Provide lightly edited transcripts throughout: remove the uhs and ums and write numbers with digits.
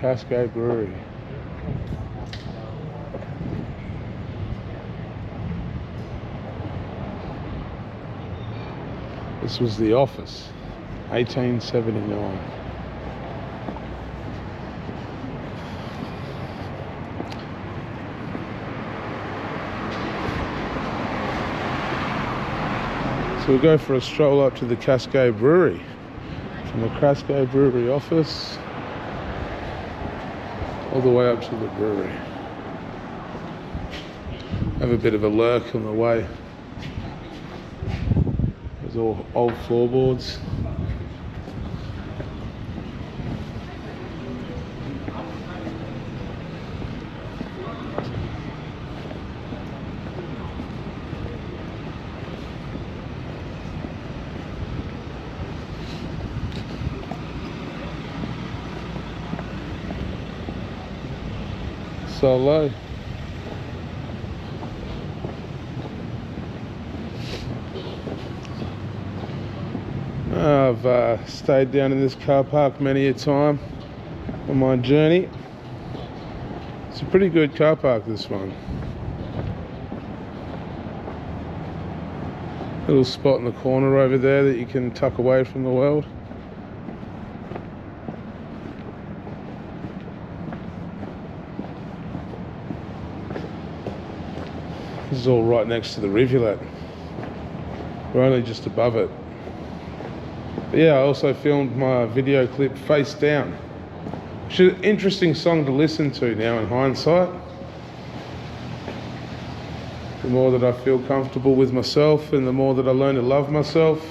Cascade Brewery. This was the office, 1879. So we'll go for a stroll up to the Cascade Brewery. From the Cascade Brewery office all the way up to the brewery. Have a bit of a lurk on the way. There's all old floorboards. So low. I've stayed down in this car park many a time on my journey. It's a pretty good car park, this one. Little spot in the corner over there that you can tuck away from the world. This is all right next to the rivulet. We're only just above it. But yeah, I also filmed my video clip face down. Which is an interesting song to listen to now in hindsight. The more that I feel comfortable with myself and the more that I learn to love myself.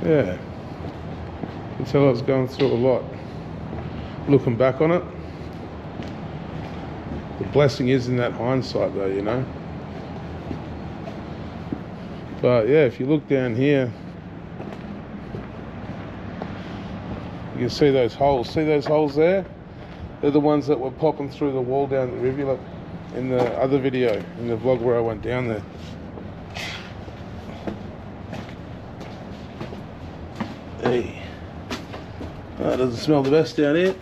Yeah. I can tell I was going through a lot. Looking back on it. The blessing is in that hindsight though, you know. But yeah, if you look down here, you can see those holes. See those holes there? They're the ones that were popping through the wall down the rivulet in the other video, in the vlog where I went down there. Hey. That doesn't smell the best down here.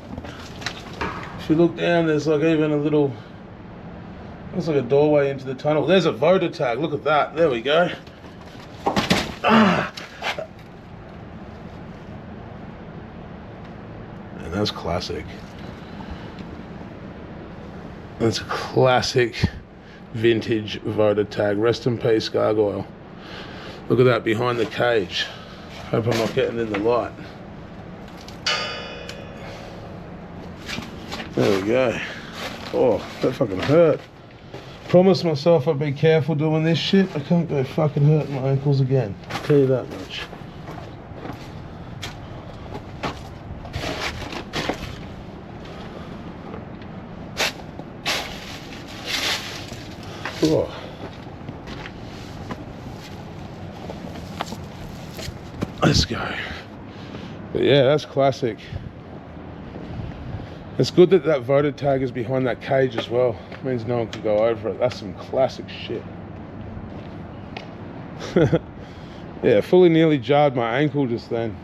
If you look down, there's like even a little, looks like a doorway into the tunnel. There's a voter tag, look at that. There we go. Ah. And that's classic. That's a classic vintage voter tag. Rest in peace, Gargoyle. Look at that behind the cage. Hope I'm not getting in the light. There we go. Oh, that fucking hurt. Promised myself I'd be careful doing this shit. I can't go fucking hurting my ankles again. I'll tell you that much. Oh. Let's go. But yeah, that's classic. It's good that that voter tag is behind that cage as well. It means no one can go over it. That's some classic shit. Yeah, fully nearly jarred my ankle just then.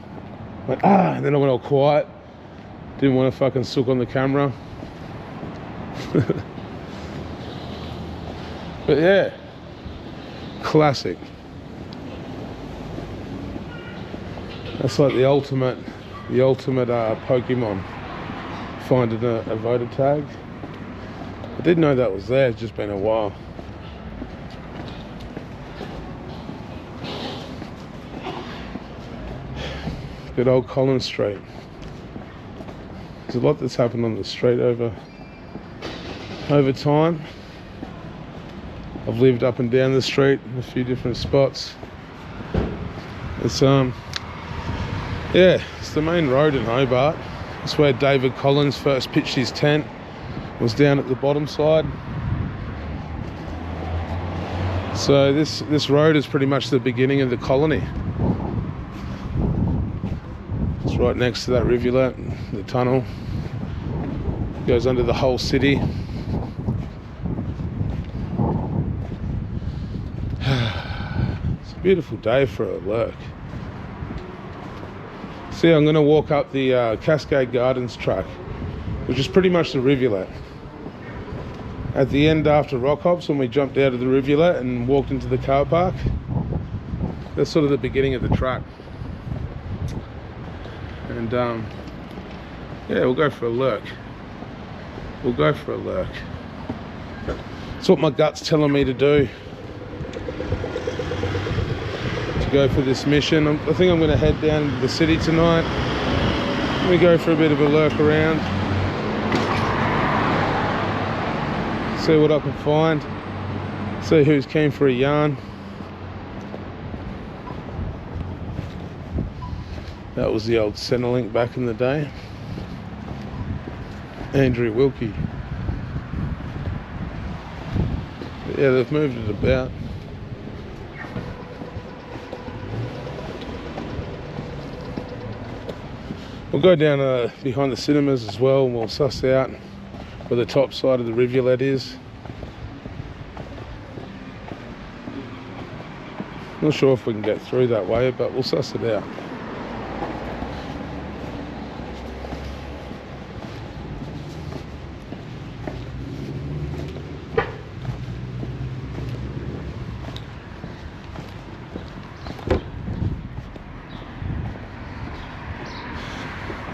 Like, and then I went all quiet. Didn't want to fucking sook on the camera. But yeah, classic. That's like the ultimate Pokemon. Finding a voter tag. I didn't know that was there, it's just been a while. Good old Collins Street. There's a lot that's happened on the street over time. I've lived up and down the street in a few different spots. It's yeah, it's the main road in Hobart. It's where David Collins first pitched his tent. Was down at the bottom side. So this road is pretty much the beginning of the colony. It's right next to that rivulet, the tunnel. Goes under the whole city. It's a beautiful day for a lurk. So yeah, I'm going to walk up the Cascade Gardens track, which is pretty much the rivulet. At the end after Rock Hops, when we jumped out of the rivulet and walked into the car park, that's sort of the beginning of the track. And yeah, we'll go for a lurk. We'll go for a lurk. It's what my gut's telling me to do. To go for this mission. I think I'm going to head down to the city tonight. We go for a bit of a lurk around. See what I can find. See who's keen for a yarn. That was the old Centrelink back in the day. Andrew Wilkie. But yeah, they've moved it about. We'll go down behind the cinemas as well, and we'll suss out where the top side of the rivulet is. Not sure if we can get through that way, but we'll suss it out.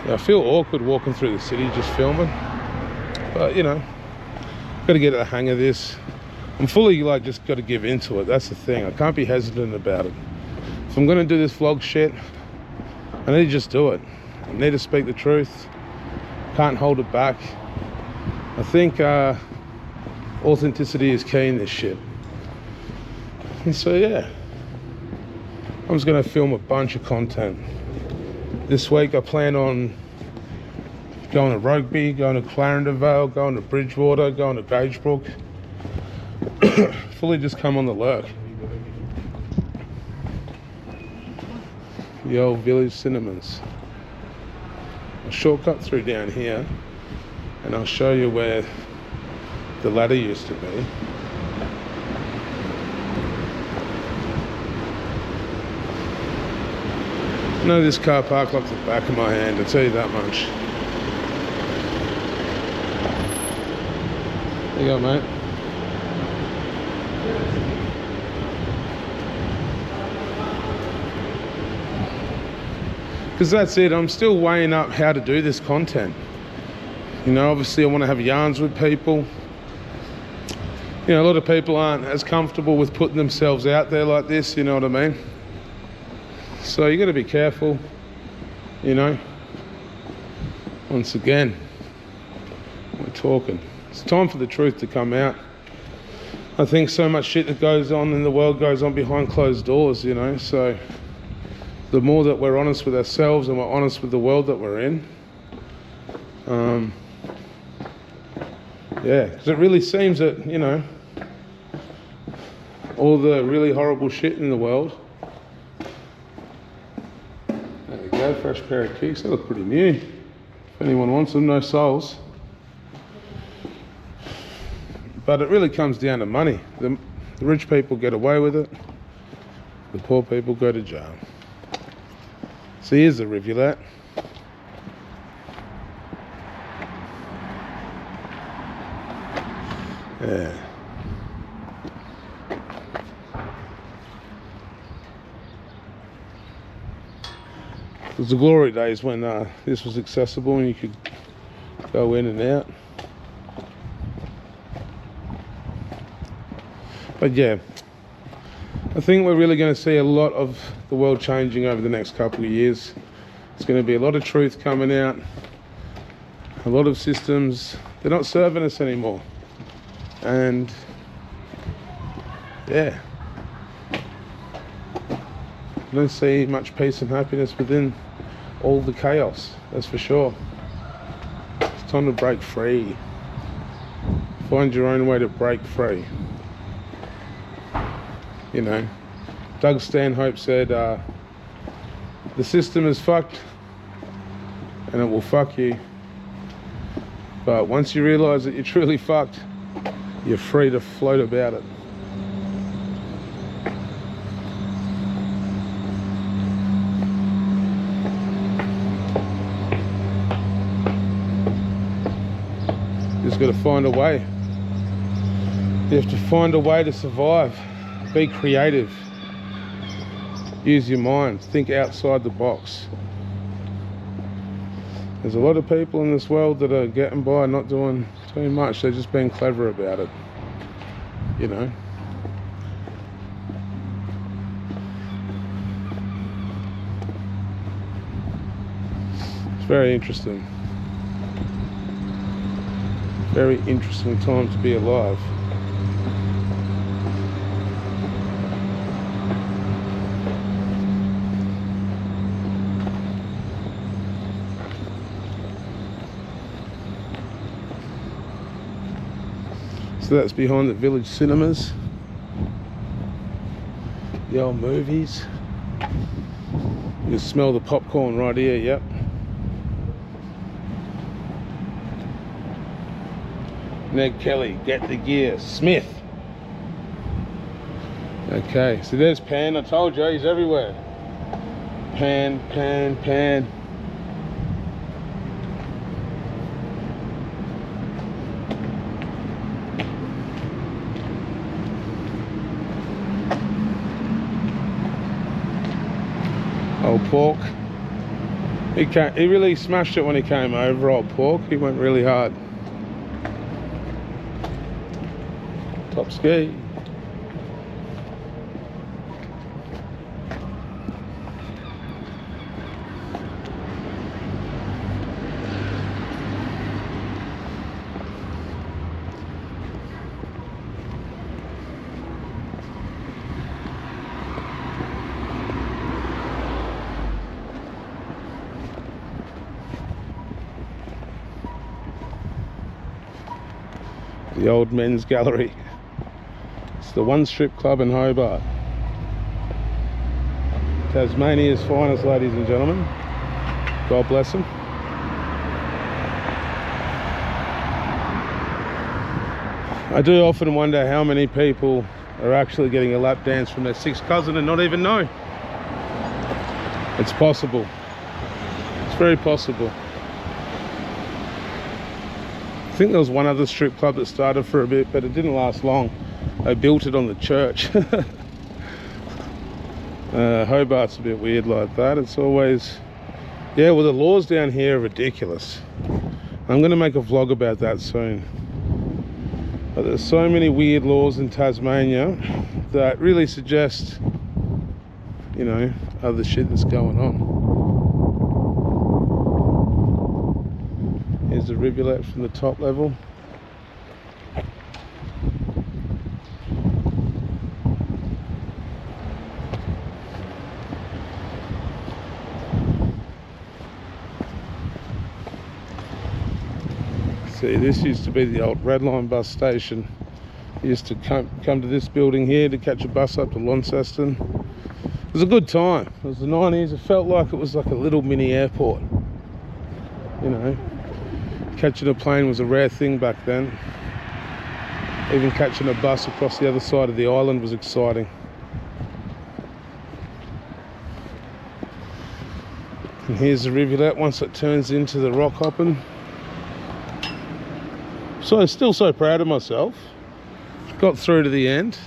I feel awkward walking through the city just filming, but you know, got to get the hang of this. I'm fully like just got to give into it. That's the thing. I can't be hesitant about it. If I'm going to do this vlog shit, I need to just do it. I need to speak the truth. Can't hold it back. I think authenticity is key in this shit. And so yeah, I'm just going to film a bunch of content. This week I plan on going to Rugby, going to Clarendon Vale, going to Bridgewater, going to Gagebrook. Fully just come on the lurk. The old village cinemas. I'll shortcut through down here and I'll show you where the ladder used to be. I know this car park like the back of my hand, I'll tell you that much. There you go, mate. Because that's it, I'm still weighing up how to do this content. You know, obviously I want to have yarns with people. You know, a lot of people aren't as comfortable with putting themselves out there like this, you know what I mean? So you got to be careful, you know. Once again, we're talking. It's time for the truth to come out. I think so much shit that goes on in the world goes on behind closed doors, you know. So the more that we're honest with ourselves and we're honest with the world that we're in, yeah, because it really seems that, you know, all the really horrible shit in the world. There we go, fresh pair of kicks. They look pretty new. If anyone wants them, no soles. But it really comes down to money. The rich people get away with it. The poor people go to jail. So here's the rivulet. Yeah. It was the glory days when this was accessible and you could go in and out. But yeah, I think we're really going to see a lot of the world changing over the next couple of years. There's going to be a lot of truth coming out. A lot of systems, they're not serving us anymore. And yeah, I don't see much peace and happiness within all the chaos, that's for sure. It's time to break free. Find your own way to break free. You know, Doug Stanhope said, the system is fucked and it will fuck you. But once you realise that you're truly fucked, you're free to float about it. just got to find a way. You have to find a way to survive. Be creative. Use your mind. Think outside the box. There's a lot of people in this world that are getting by, not doing too much. They're just being clever about it. You know. It's very interesting. Very interesting time to be alive. So that's behind the village cinemas, the old movies. You can smell the popcorn right here, yep. Ned Kelly, get the gear. Smith. Okay, so there's Pan. I told you, he's everywhere. Pan, Pan, Pan. Old Pork. He really smashed it when he came over, Old Pork. He went really hard. Top ski. The old men's gallery. It's the one strip club in Hobart. Tasmania's finest, ladies and gentlemen. God bless them. I do often wonder how many people are actually getting a lap dance from their sixth cousin and not even know. It's possible. It's very possible. I think there was one other strip club that started for a bit, but it didn't last long. They built it on the church. Hobart's a bit weird like that. It's always... Yeah, well, the laws down here are ridiculous. I'm going to make a vlog about that soon. But there's so many weird laws in Tasmania that really suggest, you know, other shit that's going on. Here's the rivulet from the top level. See, this used to be the old Red Line bus station. I used to come to this building here to catch a bus up to Launceston. It was a good time. It was the 90s. It felt like it was like a little mini airport. You know, catching a plane was a rare thing back then. Even catching a bus across the other side of the island was exciting. And here's the rivulet once it turns into the rock hopping. So I'm still so proud of myself. Got through to the end.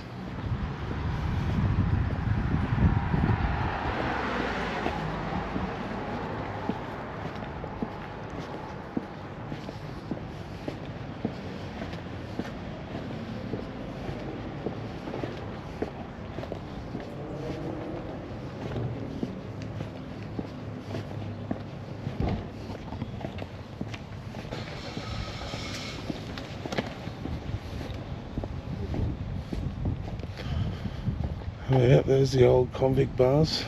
Oh yeah, there's the old convict bars.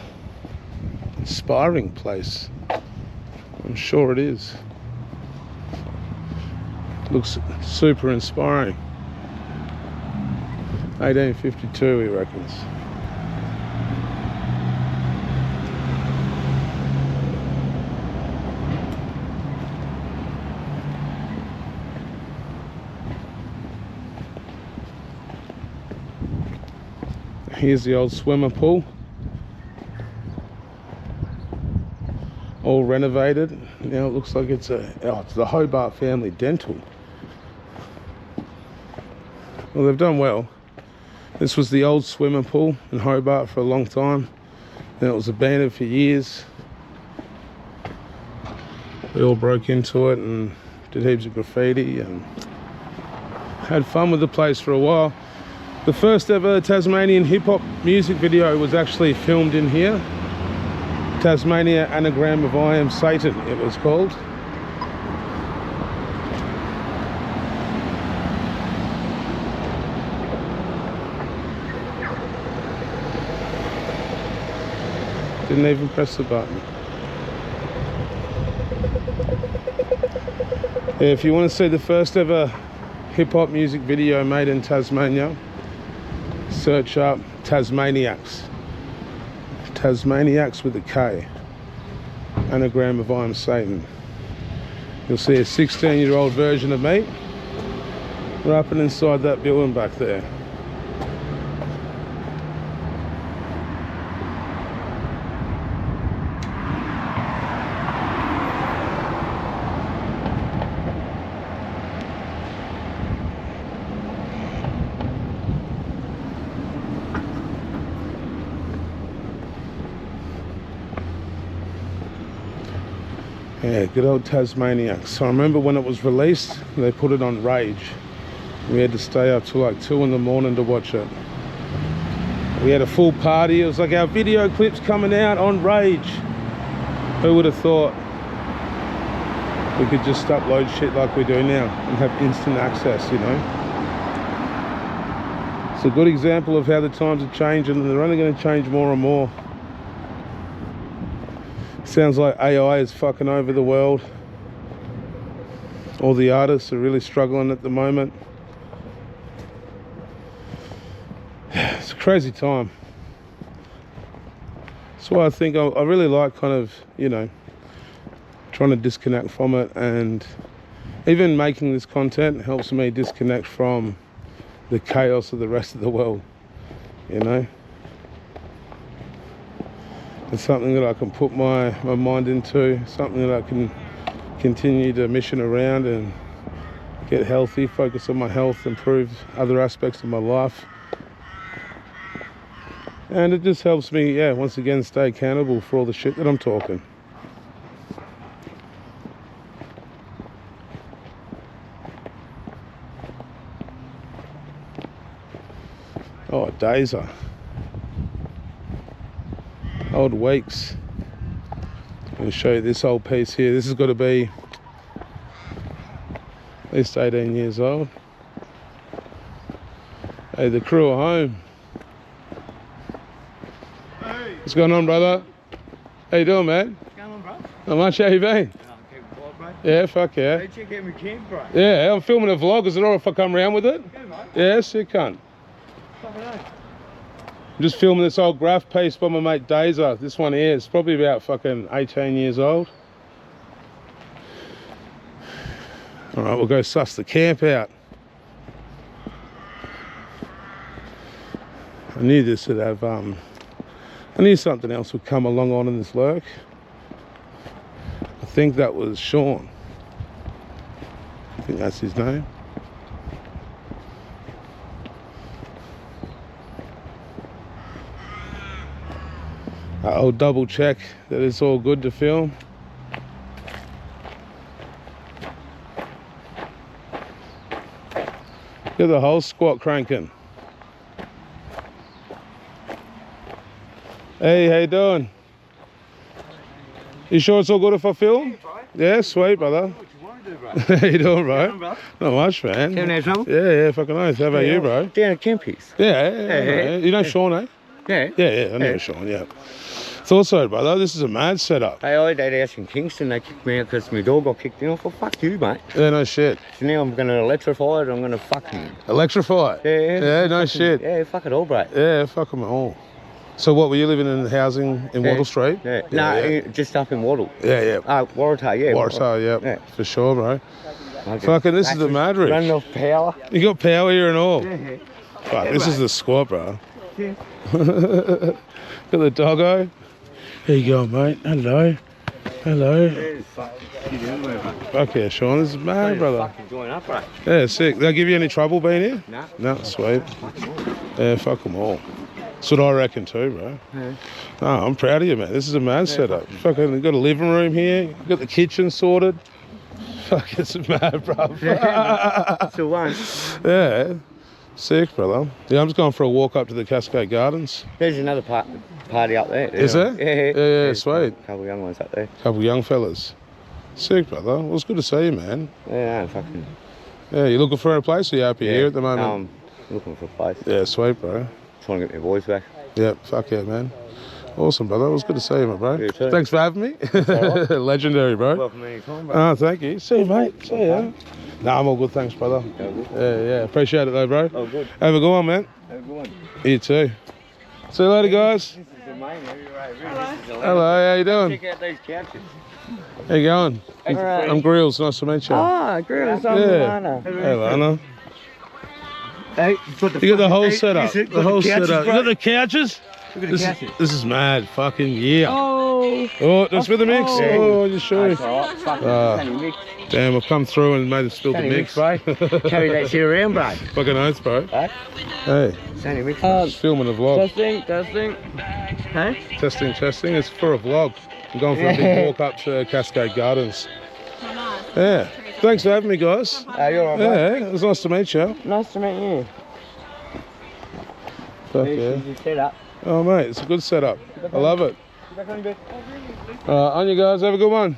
Inspiring place. I'm sure it is. Looks super inspiring. 1852, he reckons. Here's the old swimmer pool, all renovated. Now it looks like it's the Hobart Family Dental. Well, they've done well. This was the old swimming pool in Hobart for a long time. Then it was abandoned for years. We all broke into it and did heaps of graffiti and had fun with the place for a while. The first ever Tasmanian hip-hop music video was actually filmed in here. Tasmania Anagram of I Am Satan, it was called. Didn't even press the button. Yeah, if you want to see the first ever hip-hop music video made in Tasmania, search up Tasmaniacs. Tasmaniacs with a K. Anagram of I Am Satan. You'll see a 16-year-old version of me rapping inside that building back there. Yeah, good old Tasmaniacs. So I remember when it was released, they put it on Rage. We had to stay up till like 2 in the morning to watch it. We had a full party. It was like our video clips coming out on Rage. Who would have thought we could just upload shit like we do now and have instant access, you know? It's a good example of how the times are changing, and they're only going to change more and more. Sounds like AI is fucking over the world. All the artists are really struggling at the moment. It's a crazy time. That's why I think I really like kind of, you know, trying to disconnect from it, and even making this content helps me disconnect from the chaos of the rest of the world, you know. It's something that I can put my mind into, something that I can continue to mission around and get healthy, focus on my health, improve other aspects of my life. And it just helps me, yeah, once again, stay accountable for all the shit that I'm talking. Oh, Dazer. Old Weeks. I'm going to show you this old piece here. This has got to be at least 18 years old. Hey, the crew are home. Hey. What's going on, brother? How you doing, man? What's going on, bro? Not much. How you been? Vlog, bro. Yeah, fuck yeah. Hey, check out my camp, bro. Yeah, I'm filming a vlog. Is it alright if I come around with it? Go, mate. Yeah, sick cunt. Fucking hell. I'm just filming this old graph piece by my mate Dazer. This one here is probably about fucking 18 years old. Alright, we'll go suss the camp out. I knew this would have, I knew something else would come along on in this lurk. I think that was Shaun. I think that's his name. I'll double check that it's all good to film. Get the whole squat cranking. Hey, how you doing? You sure it's all good if I film? Yeah, sweet, brother. What you want to do, bro? How you doing, bro? Doing, bro? Not much, man. Having a trouble? Yeah, fucking nice. How about you, bro? Down at Kempies. Yeah. You know Shaun, eh? Yeah. Yeah, I know Shaun, yeah. Thought so, brother. This is a mad setup. Hey, I had that house in Kingston. They kicked me out because my dog got kicked in. I thought, fuck you, mate. Yeah, no shit. So now I'm going to electrify it. I'm going to fucking... Electrify? Yeah, no shit. Yeah, fuck it all, bro. Yeah, fuck them all. So what, were you living in housing in Wattle Street? Yeah. No, just up in Wattle. Yeah. Waratah, yeah. Waratah, yeah. For sure, bro. Okay. Fucking, this is the mad ridge. Running off power. You got power here and all. Yeah. Fuck, this is the squad, bro. Yeah. Got the doggo. There you go, mate. Hello. Hello. Fuck yeah, Shaun, this is mad, brother. Fucking join up, bro. Yeah, sick. They'll give you any trouble being here? Nah. No, sweet. Yeah, fuck them all. That's what I reckon too, bro. Yeah. Oh, I'm proud of you, man. This is a mad setup. Fucking, you've got a living room here. You've got the kitchen sorted. Fuck, it's mad, bro. So one. Yeah. Sick, brother. Yeah, I'm just going for a walk up to the Cascade Gardens. There's another party up there. Is there? Yeah, sweet. A couple of young ones up there. Couple of young fellas. Sick, brother. Well, it's good to see you, man. Yeah, fucking. Yeah, you looking for a place or you happy here at the moment? Looking for a place. Yeah, sweet, bro. Trying to get my boys back. Yeah, fuck yeah, man. Awesome, brother. It was good to see you, my bro. You too. Thanks for having me. Legendary, bro. Welcome anytime, bro. Oh, thank you. See you, mate. See you. Nah, I'm all good, thanks, brother. Yeah. Appreciate it, though, bro. Oh, good. Have a good one, man. Have a good one. You too. See you later, guys. This is the main area right here. Hello, how you doing? Check out these couches. How you going? Alright. I'm Greelz. Nice to meet you. Ah, Greelz. I'm Lana. Hey, Lana. Hey, You got the whole setup. The whole setup. You got the couches? Look at the couches. This is mad. Fucking yeah. Oh. Oh, that's with the mix. Oh. Oh, you sure? That's all right. Fucking Sandy mix. Damn, I've come through and made it spill the Sandy mix. mix, bro. Carry that shit around, bro. Fucking oath, bro. Hey? Hey, Sandy mix. just filming a vlog. Testing. Hey? Testing. It's for a vlog. I'm going for a big walk up to Cascade Gardens. Yeah. Thanks for having me, guys. You're all right, Yeah, it was nice to meet you. Nice to meet you. Fuck This yeah. is your setup. Oh, mate, it's a good setup. I love it. On you guys, have a good one.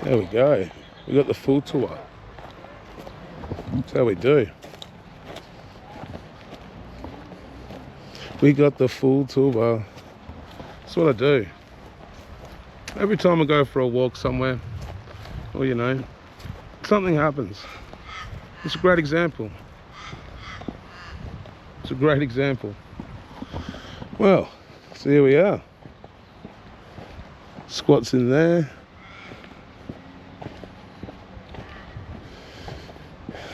There we go. We got the full tour. That's how we do. We got the full tour. That's what I do. Every time I go for a walk somewhere, or you know, something happens. It's a great example. It's a great example. Well, so here we are. Squats in there.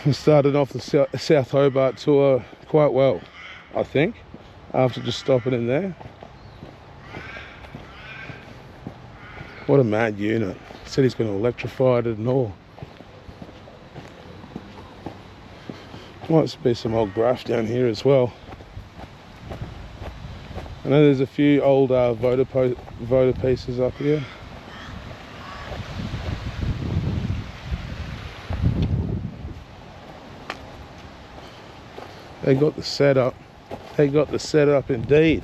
We started off the South Hobart tour quite well, I think, after just stopping in there. What a mad unit. He said he's going to electrify it and all. Might be some old graft down here as well. I know there's a few old voter pieces up here. They got the setup. They got the setup indeed.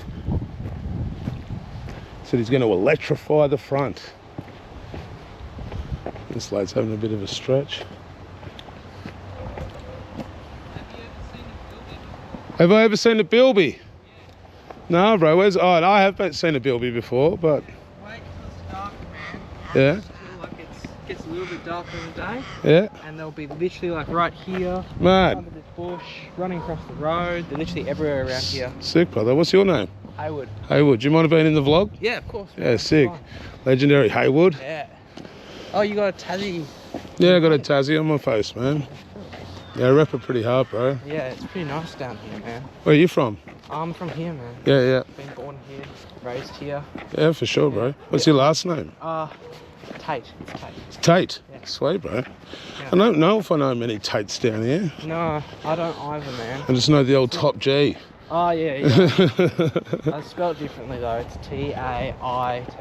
Said he's going to electrify the front. This lad's having a bit of a stretch. Have I ever seen a bilby? No, bro. Where's? Oh, I have seen a bilby before, but. Wait till it's dark, man. Yeah. Until, like it gets a little bit darker in the day, Yeah. and they'll be literally like right here, Mad. under this bush, running across the road. They're literally everywhere around here. Sick, brother. What's your name? Haywood. Haywood. Do you mind being in the vlog? Yeah, of course. Yeah, sick. Legendary Haywood. Yeah. Oh, you got a Tassie. Yeah, I got a Tassie on my face, man. Yeah, I rep it pretty hard, bro. Yeah, it's pretty nice down here, man. Where are you from? I'm from here, man. Yeah. Been born here, raised here. Yeah, for sure, bro. What's your last name? Tate. It's Tate. It's Tate. Yeah. Sweet, bro. Yeah. I don't know if I know many Tates down here. No, I don't either, man. I just know the old top G. Oh, yeah. I spell it differently, though. It's T-A-I-T.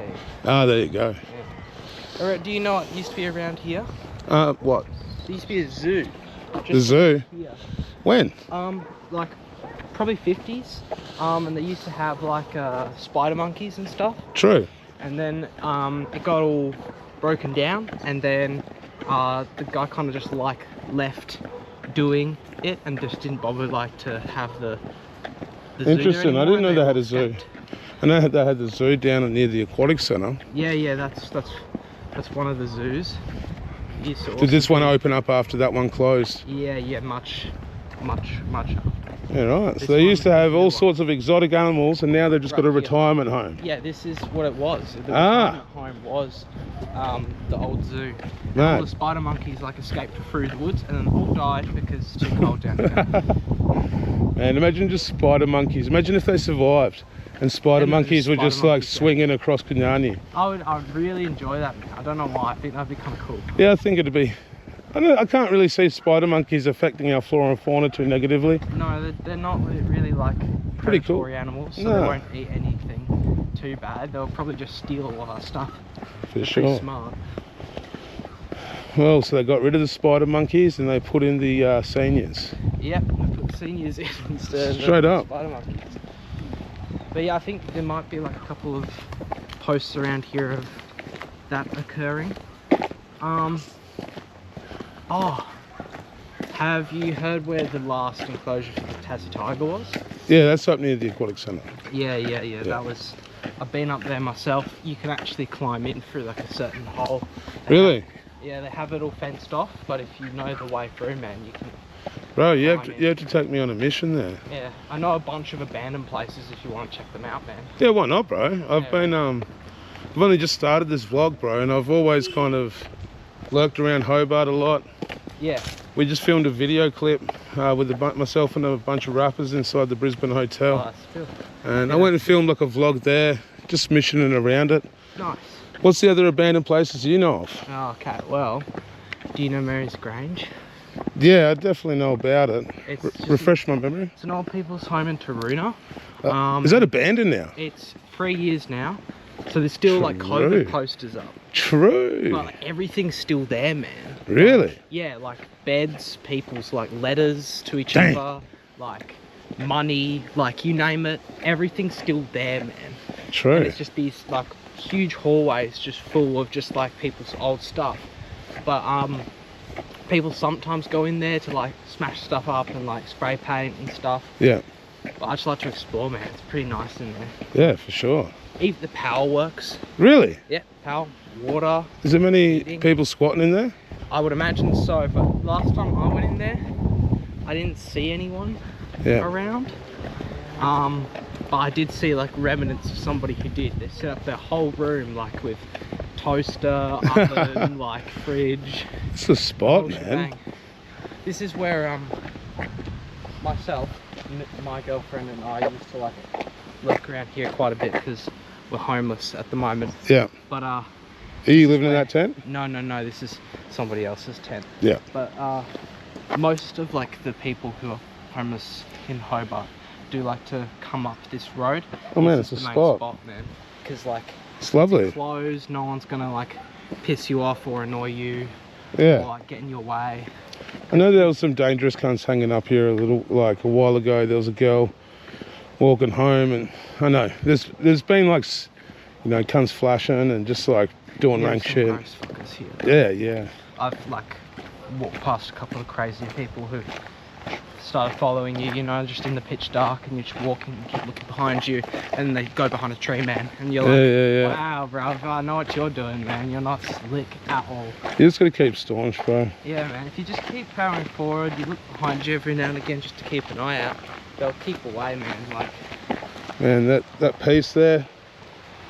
Ah, there you go. Yeah. Alright, do you know what used to be around here? What? There used to be a zoo. The zoo? Here. When? Like probably 50s. And they used to have like spider monkeys and stuff. True. And then it got all broken down, and then the guy kind of just like left doing it and just didn't bother like to have the zoo there Interesting. I didn't know anymore. they had a zoo. escaped. I know they had the zoo down near the aquatic centre. Yeah, that's one of the zoos. Used to Did this also one be- open up after that one closed? Yeah, much. Yeah, right. This So they used to one- have all sorts of exotic animals, and now they've just got a Right, yeah. retirement home. Yeah, this is what it was. The Ah. retirement home was the old zoo. And Mad. all the spider monkeys like escaped through the woods, and then all died because it's too cold down here. Man, imagine just spider monkeys. Imagine if they survived. and spider And monkeys were spider just like monkeys, yeah. swinging across Kenyani. I'd really enjoy that, man. I don't know why. I think that'd be kind of cool. Yeah, I think it'd be. I can't really see spider monkeys affecting our flora and fauna too negatively. No, they're not really like Pretty cool. predatory animals, so No. they won't eat anything too bad. They'll probably just steal all our stuff. For They're sure. pretty smart. Well, so they got rid of the spider monkeys and they put in the seniors. Yep, they put seniors in instead Straight of up. spider monkeys. But yeah, I think there might be like a couple of posts around here of that occurring. Oh, have you heard where the last enclosure for the Tassie tiger was? Yeah, that's up near the aquatic centre. Yeah. That was. I've been up there myself. You can actually climb in through like a certain hole. Really? Yeah, they have it all fenced off, but if you know the way through, man, you can. Bro, you have to take me on a mission there. Yeah, I know a bunch of abandoned places if you want to check them out, man. Yeah, why not, bro? I've only just started this vlog, bro, and I've always kind of lurked around Hobart a lot. Yeah. We just filmed a video clip with myself and a bunch of rappers inside the Brisbane hotel. Oh, that's cool. And I went and filmed like a vlog there, just missioning around it. Nice. What's the other abandoned places you know of? Oh, okay, well, do you know Mary's Grange? Yeah, I definitely know about it. It's just Refresh my memory. It's an old people's home in Taroona. Is that abandoned now? It's 3 years now, so there's still like True. COVID posters up. True. But like, everything's still there, man. Really? Like, yeah, like beds, people's like letters to each Dang. other, like money, like you name it, everything's still there, man. True. And it's just these like huge hallways just full of just like people's old stuff. But people sometimes go in there to like smash stuff up and like spray paint and stuff. Yeah. But I just like to explore, man. It's pretty nice in there. Yeah, for sure. Even the power works. Really? Yeah, power, water. Is there many Eating. people squatting in there? I would imagine so, but last time I went in there, I didn't see anyone around. But I did see like remnants of somebody who did. They set up their whole room like with toaster, oven, like fridge. It's the spot, whole man. shebang. This is where myself, my girlfriend and I used to like lurk around here quite a bit because we're homeless at the moment. Yeah. But Are you living in that tent? no, this is somebody else's tent. Yeah. But most of like the people who are homeless in Hobart do like to come up this road. Oh man, This it's is a the main spot. man. Because like It's lovely. it's closed, no one's gonna like piss you off or annoy you Yeah. or like get in your way. I know there was some dangerous cunts hanging up here a while ago. There was a girl walking home, and I know there's been like cunts flashing and just like doing rank some shit. gross fuckers here. Yeah. I've like walked past a couple of crazy people who started following you, just in the pitch dark, and you're just walking and keep looking behind you, and they go behind a tree, man, and you're like, Yeah. wow, bro, I know what you're doing, man. You're not slick at all. You just gotta keep staunch, bro. Yeah, man, if you just keep powering forward, you look behind you every now and again just to keep an eye out, they'll keep away, man. Like, Man, that piece there,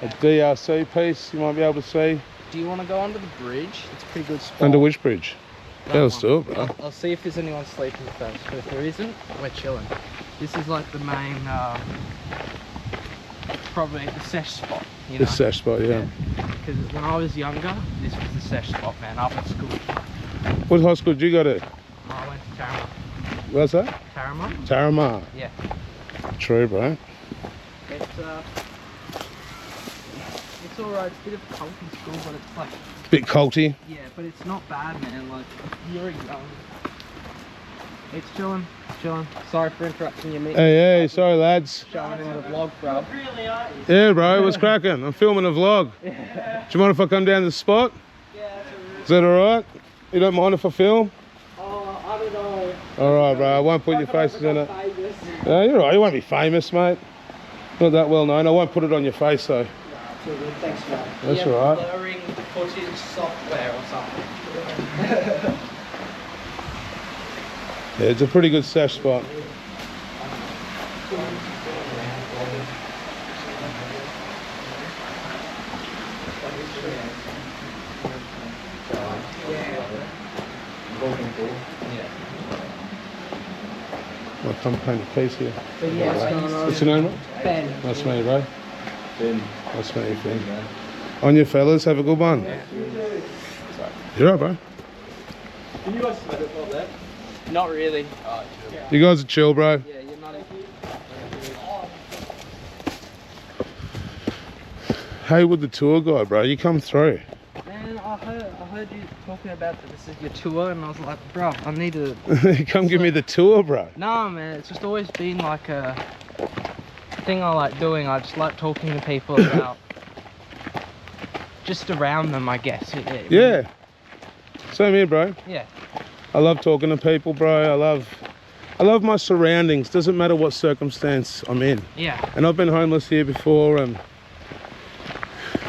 a DRC piece, you might be able to see. do you want to go under the bridge? It's a pretty good spot. Under which bridge? That Yeah, let's one. do it, bro. I'll see if there's anyone sleeping first, but if there isn't, we're chilling. This is like the main, probably the sesh spot, The sesh spot, yeah. Because when I was younger, this was the sesh spot, man, up at school. What high school did you go to? I went to Tarama. What's that? Tarama? Tarama. Yeah. True, bro. It's alright, it's a bit of a culty school, but it's like, Bit culty. yeah, but it's not bad, man. Like, you're young. It's chilling, chilling. Sorry for interrupting you, mate. Hey, sorry lads. Showing in the vlog, bro. Yeah, bro, what's cracking? I'm filming a vlog. Do you mind if I come down to the spot? Yeah, that's Is that alright? You don't mind if I film? Oh, I don't know. Alright, bro, I won't put your faces in it. No, you're right, you won't be famous, mate. Not that well known. I won't put it on your face, though. Thanks, man. That's alright. Blurring footage software or something. Yeah, it's a pretty good sesh spot. I'll come paint a piece here. But yeah, what's going on? What's your name, mate? Ben. Nice to meet you, bro. Ben. Nice to meet you, Finn. On you, fellas. Have a good one. Yeah. You're right, bro. Can you guys smoke all that? Not really. You guys are chill, bro. Yeah, you're not. Haywood, the tour guide, bro. You come through. Man, I heard you talking about that this is your tour, and I was like, bro, I need to. Come give me the tour, bro. No, man, it's just always been like a thing I like doing. I just like talking to people about just around them, I guess. Yeah. Same here, bro. Yeah. I love talking to people, bro. I love my surroundings. Doesn't matter what circumstance I'm in. Yeah. And I've been homeless here before, and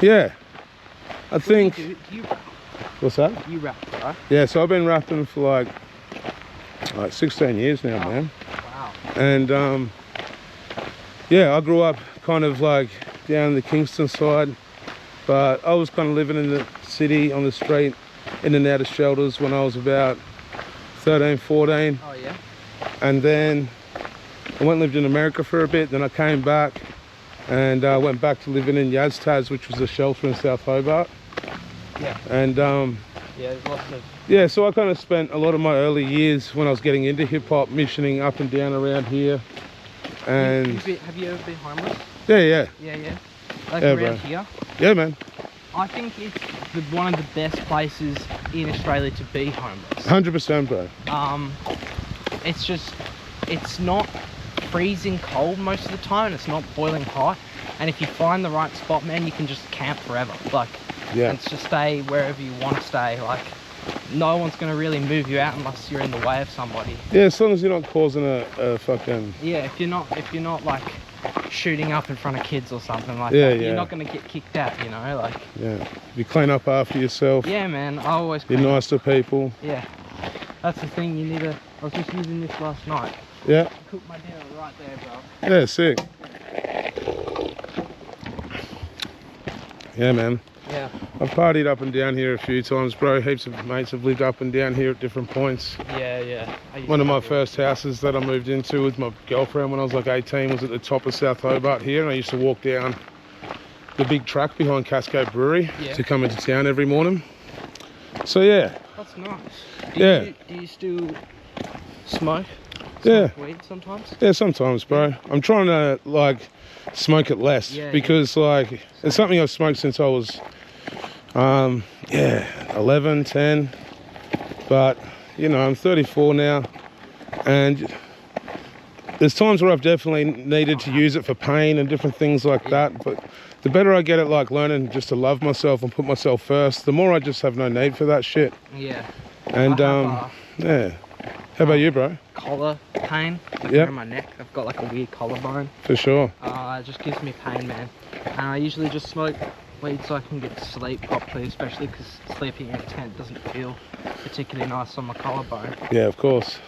yeah, I think. Do you rap? What's that? You rap, right? Yeah, so I've been rapping for like 16 years now, man. Wow. And yeah, I grew up kind of like down the Kingston side, but I was kind of living in the city on the street, in and out of shelters when I was about 13, 14. Oh yeah. And then I went and lived in America for a bit. Then I came back and went back to living in Yaztaz, which was a shelter in South Hobart. Yeah. And Yeah, there's lots of. yeah, so I kind of spent a lot of my early years when I was getting into hip hop, missioning up and down around here. And Have you ever been homeless? yeah. Yeah. Like Yeah, around bro. here? Yeah, man. I think it's one of the best places in Australia to be homeless. 100%, bro. It's just, it's not freezing cold most of the time. It's not boiling hot. And if you find the right spot, man, you can just camp forever. Like, Yeah. and just stay wherever you want to stay. Like, no one's going to really move you out unless you're in the way of somebody. Yeah, as long as you're not causing a fucking... Yeah, if you're not like shooting up in front of kids or something like Yeah, that, yeah. you're not going to get kicked out, you know, like. Yeah. You clean up after yourself. Yeah, man, I always You're clean up. nice to people. Yeah, that's the thing. You need to. I was just using this last night. Yeah. Cooked my dinner right there, bro. Yeah, sick. Yeah, man. Yeah. I've partied up and down here a few times, bro. Heaps of mates have lived up and down here at different points. Yeah. One of my first houses that I moved into with my girlfriend when I was like 18 was at the top of South Hobart here, and I used to walk down the big track behind Cascade Brewery to come into town every morning. So yeah. That's nice. Do you still smoke? Yeah. Smoke weed sometimes? Yeah, sometimes, bro. I'm trying to like smoke it less because like it's something I've smoked since I was 11, 10, but you know, I'm 34 now, and there's times where I've definitely needed to use it for pain and different things like that, but the better I get at like learning just to love myself and put myself first, the more I just have no need for that shit. Yeah. And yeah. How about you, bro? Collar pain. Yeah. Around my neck. I've got like a weird collarbone. For sure. It just gives me pain, man. And I usually just smoke weed so I can get to sleep properly, especially because sleeping in a tent doesn't feel particularly nice on my collarbone. Yeah, of course.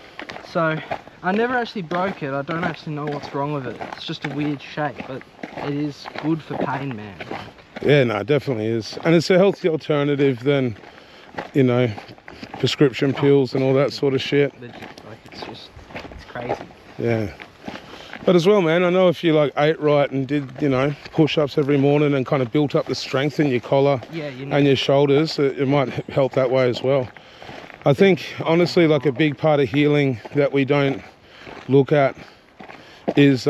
So I never actually broke it. I don't actually know what's wrong with it. It's just a weird shape, but it is good for pain, man. Yeah, no, it definitely is. And it's a healthy alternative than, you know, prescription pills and all that sort of shit. Legit, like it's crazy. Yeah. But as well, man, I know if you like ate right and did, you know, push-ups every morning and kind of built up the strength in your collar and your shoulders, it might help that way as well. I think, honestly, like a big part of healing that we don't look at is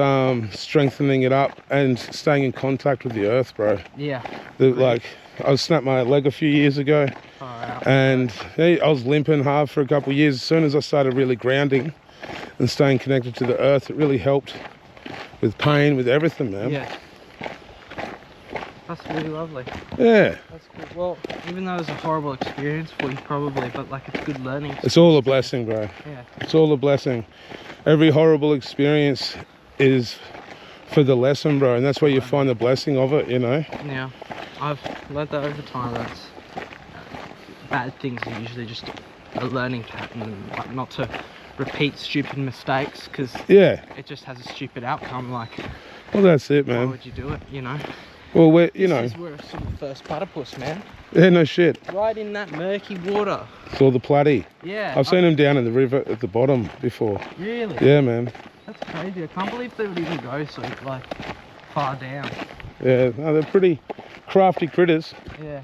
strengthening it up and staying in contact with the earth, bro. Yeah. Like, I snapped my leg a few years ago, and I was limping hard for a couple of years. As soon as I started really grounding and staying connected to the earth, it really helped with pain, with everything, man. Yeah. That's really lovely. Yeah. That's good. Well, even though it was a horrible experience for you probably, but like it's good learning. It's all a blessing, bro. Yeah. It's all a blessing. Every horrible experience is for the lesson, bro, and that's where you find the blessing of it, you know? Yeah. I've learned that over time. That's bad things are usually just a learning pattern, and like not to repeat stupid mistakes because it just has a stupid outcome. Like, well, that's it, why man. would you do it? You know. Well, we're, you know. This is where I saw the first platypus, man. Yeah, no shit. Right in that murky water. Saw the platy. Yeah. I've seen them down in the river at the bottom before. Really? Yeah, man. That's crazy. I can't believe they would even go so like far down. Yeah, no, they're pretty crafty critters. Yeah.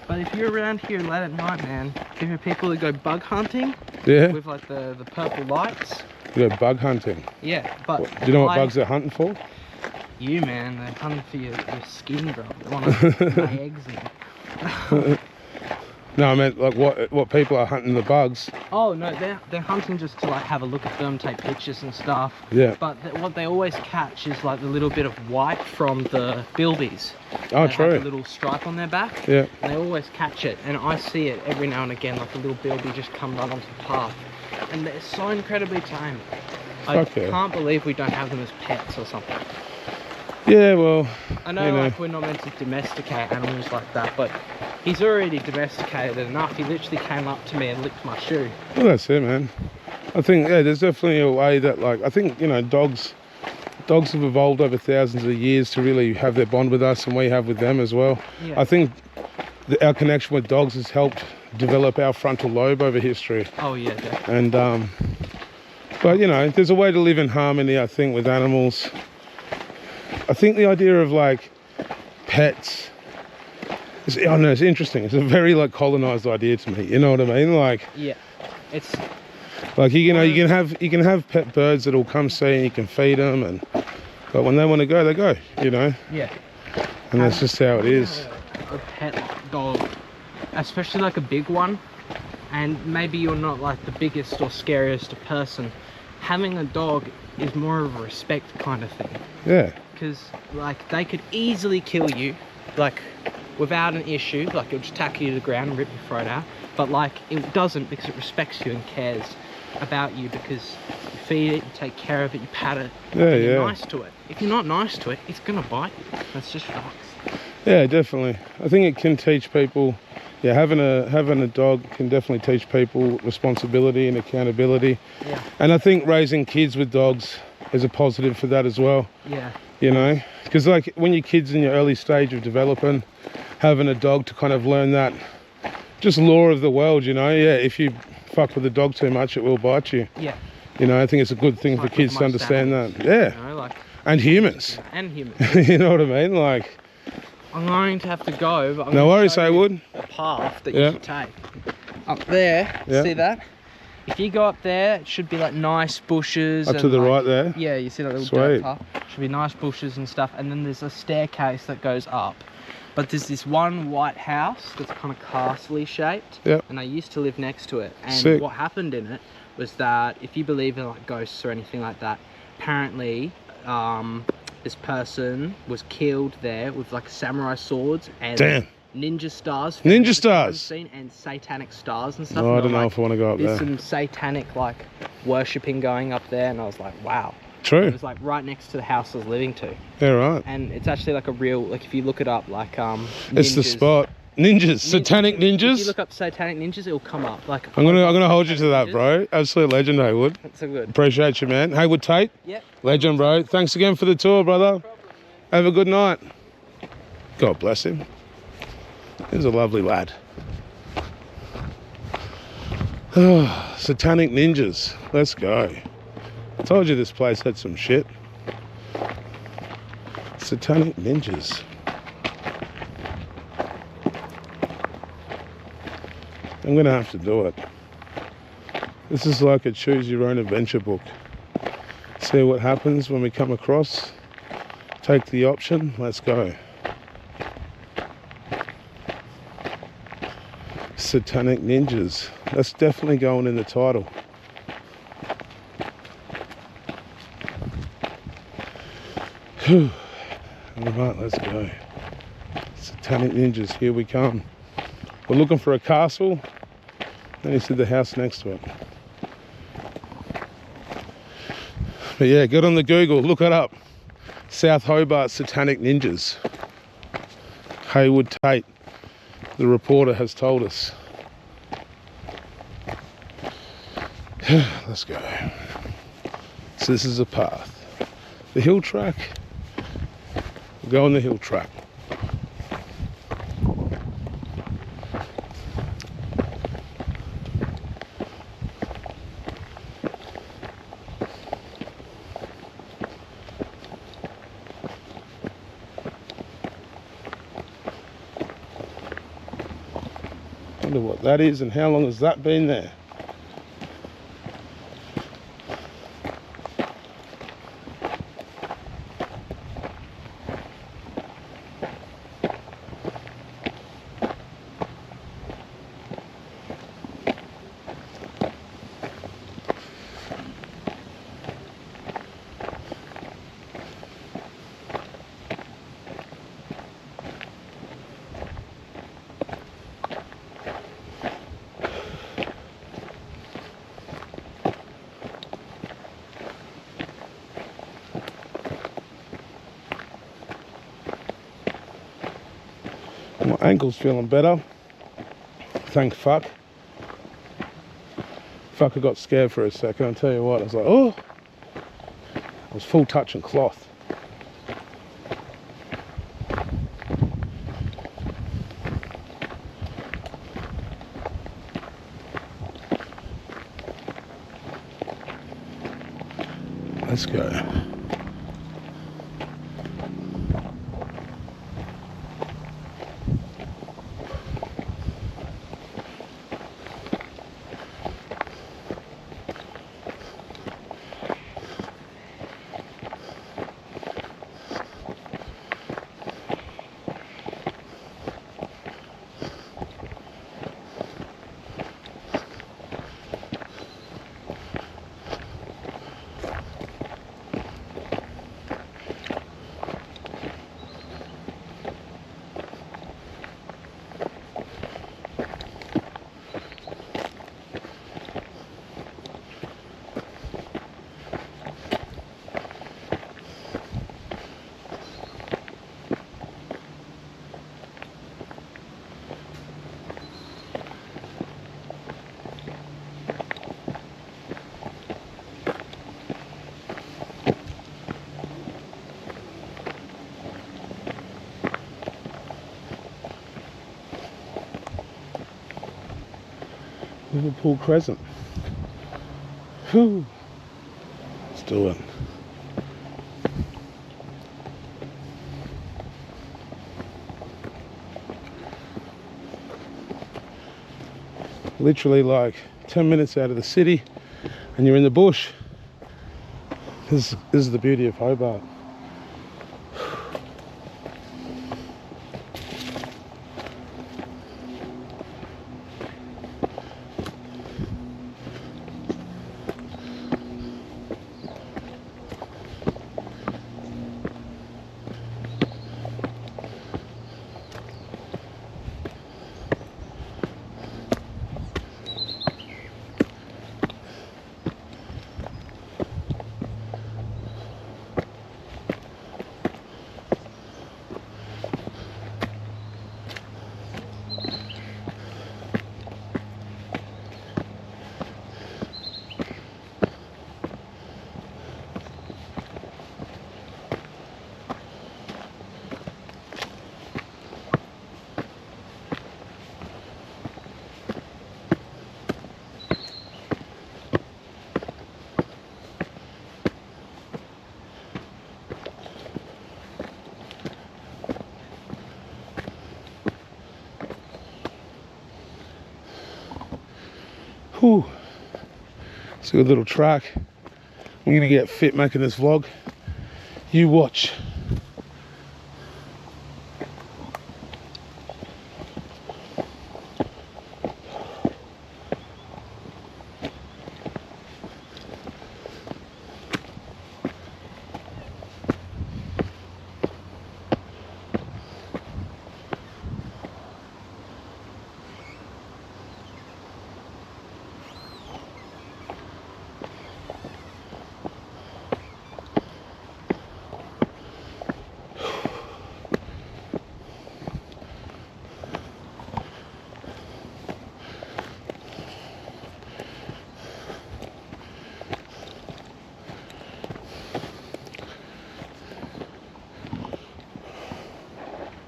But if you're around here late at night, man, there are people that go bug hunting Yeah, with like the purple lights. you go bug hunting. Yeah, but Do you know what bugs they're hunting for? You, man, they're hunting for your skin, bro. They want to lay eggs in. No, I meant like what people are hunting the bugs. Oh no, they're hunting just to like have a look at them, take pictures and stuff. Yeah. But what they always catch is like the little bit of white from the bilbies. Oh, They true. have a little stripe on their back. Yeah. And they always catch it, and I see it every now and again, like a little bilby just come right onto the path, and they're so incredibly tame. I Okay. can't believe we don't have them as pets or something. Yeah, well, I know, you know. like, we're not meant to domesticate animals like that, but he's already domesticated enough. He literally came up to me and licked my shoe. Well, that's it, man. I think, yeah, there's definitely a way that, like, I think, you know, dogs have evolved over thousands of years to really have their bond with us, and we have with them as well. Yeah. I think our connection with dogs has helped develop our frontal lobe over history. Oh yeah, definitely. And, but, you know, there's a way to live in harmony, I think, with animals. I think the idea of, like, pets, I don't know, it's interesting. It's a very, like, colonized idea to me. You know what I mean? Like, Yeah, it's like you know, you can have pet birds that'll come see and you can feed them, but when they want to go, they go. You know, yeah. and that's just how it is. A pet dog, especially like a big one, and maybe you're not like the biggest or scariest person. Having a dog is more of a respect kind of thing. Yeah, Because like they could easily kill you, like without an issue. Like it'll just tackle you to the ground and rip your throat out. But like it doesn't, because it respects you and cares about you, because you feed it, you take care of it, you pat it, Yeah, and you're yeah. nice to it. If you're not nice to it, it's gonna bite you. That's just facts. yeah, definitely. I think it can teach people. Yeah, having a dog can definitely teach people responsibility and accountability. Yeah. And I think raising kids with dogs is a positive for that as well. Yeah. You know, because like when your kid's in your early stage of developing, having a dog to kind of learn that just law of the world, you know. Yeah, if you fuck with a dog too much, it will bite you. Yeah. You know, I think it's a good thing Like for with kids to most understand animals, that. Yeah, You know, like, and humans. and humans. You know what I mean? Like, I'm going to have to go, but I'm no gonna worries, show you Haywood. a path that Yeah. you should take. Up there, Yeah. see that? If you go up there, it should be like nice bushes. Up and to the like, right there. Yeah, you see that little Sweet. dirt path? Should be nice bushes and stuff. And then there's a staircase that goes up. But there's this one white house that's kind of castle-y shaped. Yep. And I used to live next to it. And Sick. what happened in it was that if you believe in like ghosts or anything like that, apparently this person was killed there with like samurai swords and Damn. ninja stars. Ninja stars. Scene, and satanic stars and stuff. Oh, I And don't know like, if I want to go up there's there. some satanic like worshipping going up there, and I was like, wow. It True. was like right next to the house I was living to, Yeah, right. and it's actually like a real, like if you look it up, like It's the ninjas- spot. Ninjas, satanic If you ninjas. look up satanic ninjas, it'll come up. Like I'm gonna hold you to that, Ninjas. bro. Absolute legend, Haywood. That's so good. Appreciate you, man. Haywood Tate, Yep. legend, bro. Thanks again for the tour, brother. Have a good night. God bless him. He's a lovely lad. Satanic ninjas. Let's go. I told you this place had some shit. Satanic ninjas. I'm gonna have to do it. This is like a choose your own adventure book. See what happens when we come across. Take the option. Let's go. Satanic ninjas. That's definitely going in the title. Whew. All right, let's go. Satanic ninjas, here we come. We're looking for a castle. Then you see the house next to it. But yeah, get on the Google, look it up. South Hobart Satanic Ninjas. Haywood Tate, the reporter, has told us. Let's go. So this is a path. The hill track. We'll go on the hill track. Wonder what that is and how long has that been there? My ankle's feeling better. Thank fuck. Fuck, I got scared for a second. I'll tell you what, I was like, oh! I was full touch and cloth. Let's go. Liverpool Crescent. Whew. Let's do it. Literally like 10 minutes out of the city and you're in the bush. This is the beauty of Hobart. Whew. It's a good little track. I'm gonna get fit making this vlog. You watch.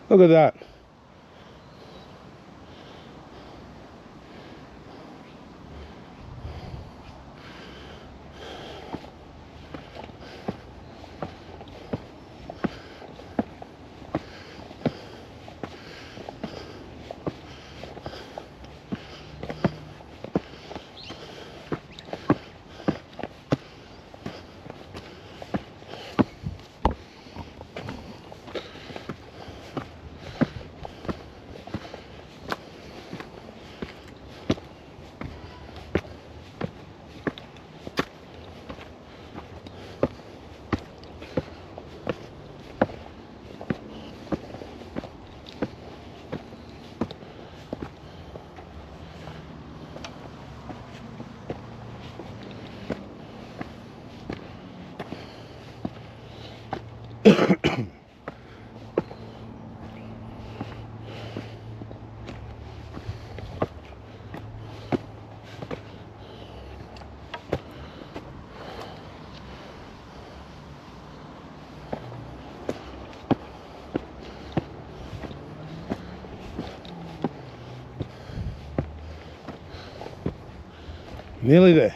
Look at that. Nearly there.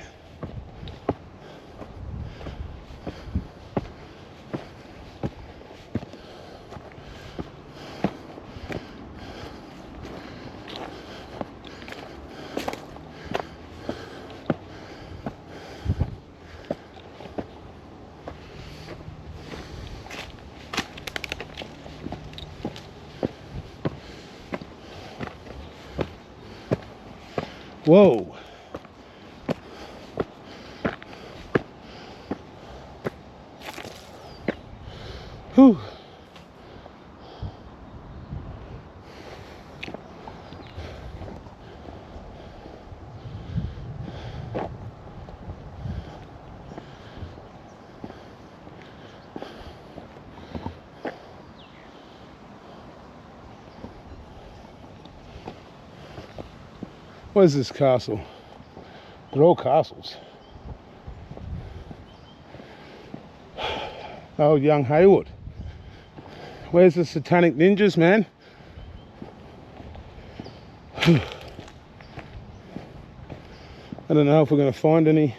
Whoa. Whew. Where's this castle? They're all castles. Oh, young Haywood. Where's the satanic ninjas, man? I don't know if we're going to find any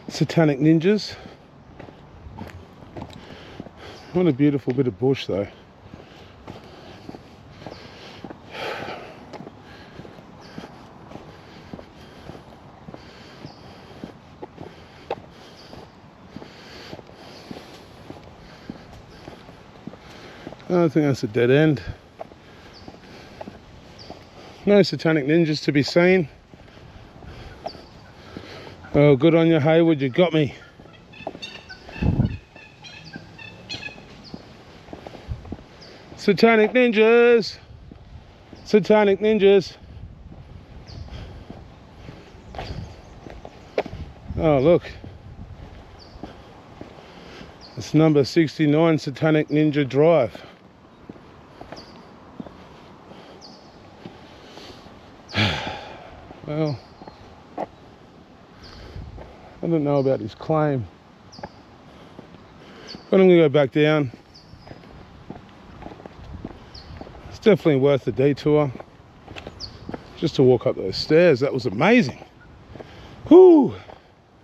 satanic ninjas. What a beautiful bit of bush, though. I don't think that's a dead end. No satanic ninjas to be seen. Oh, good on you, Haywood, you got me. Satanic ninjas! Satanic ninjas! Oh, look. It's number 69 Satanic Ninja Drive. Well, I don't know about his claim, but I'm going to go back down. It's definitely worth the detour just to walk up those stairs. That was amazing. Whoo!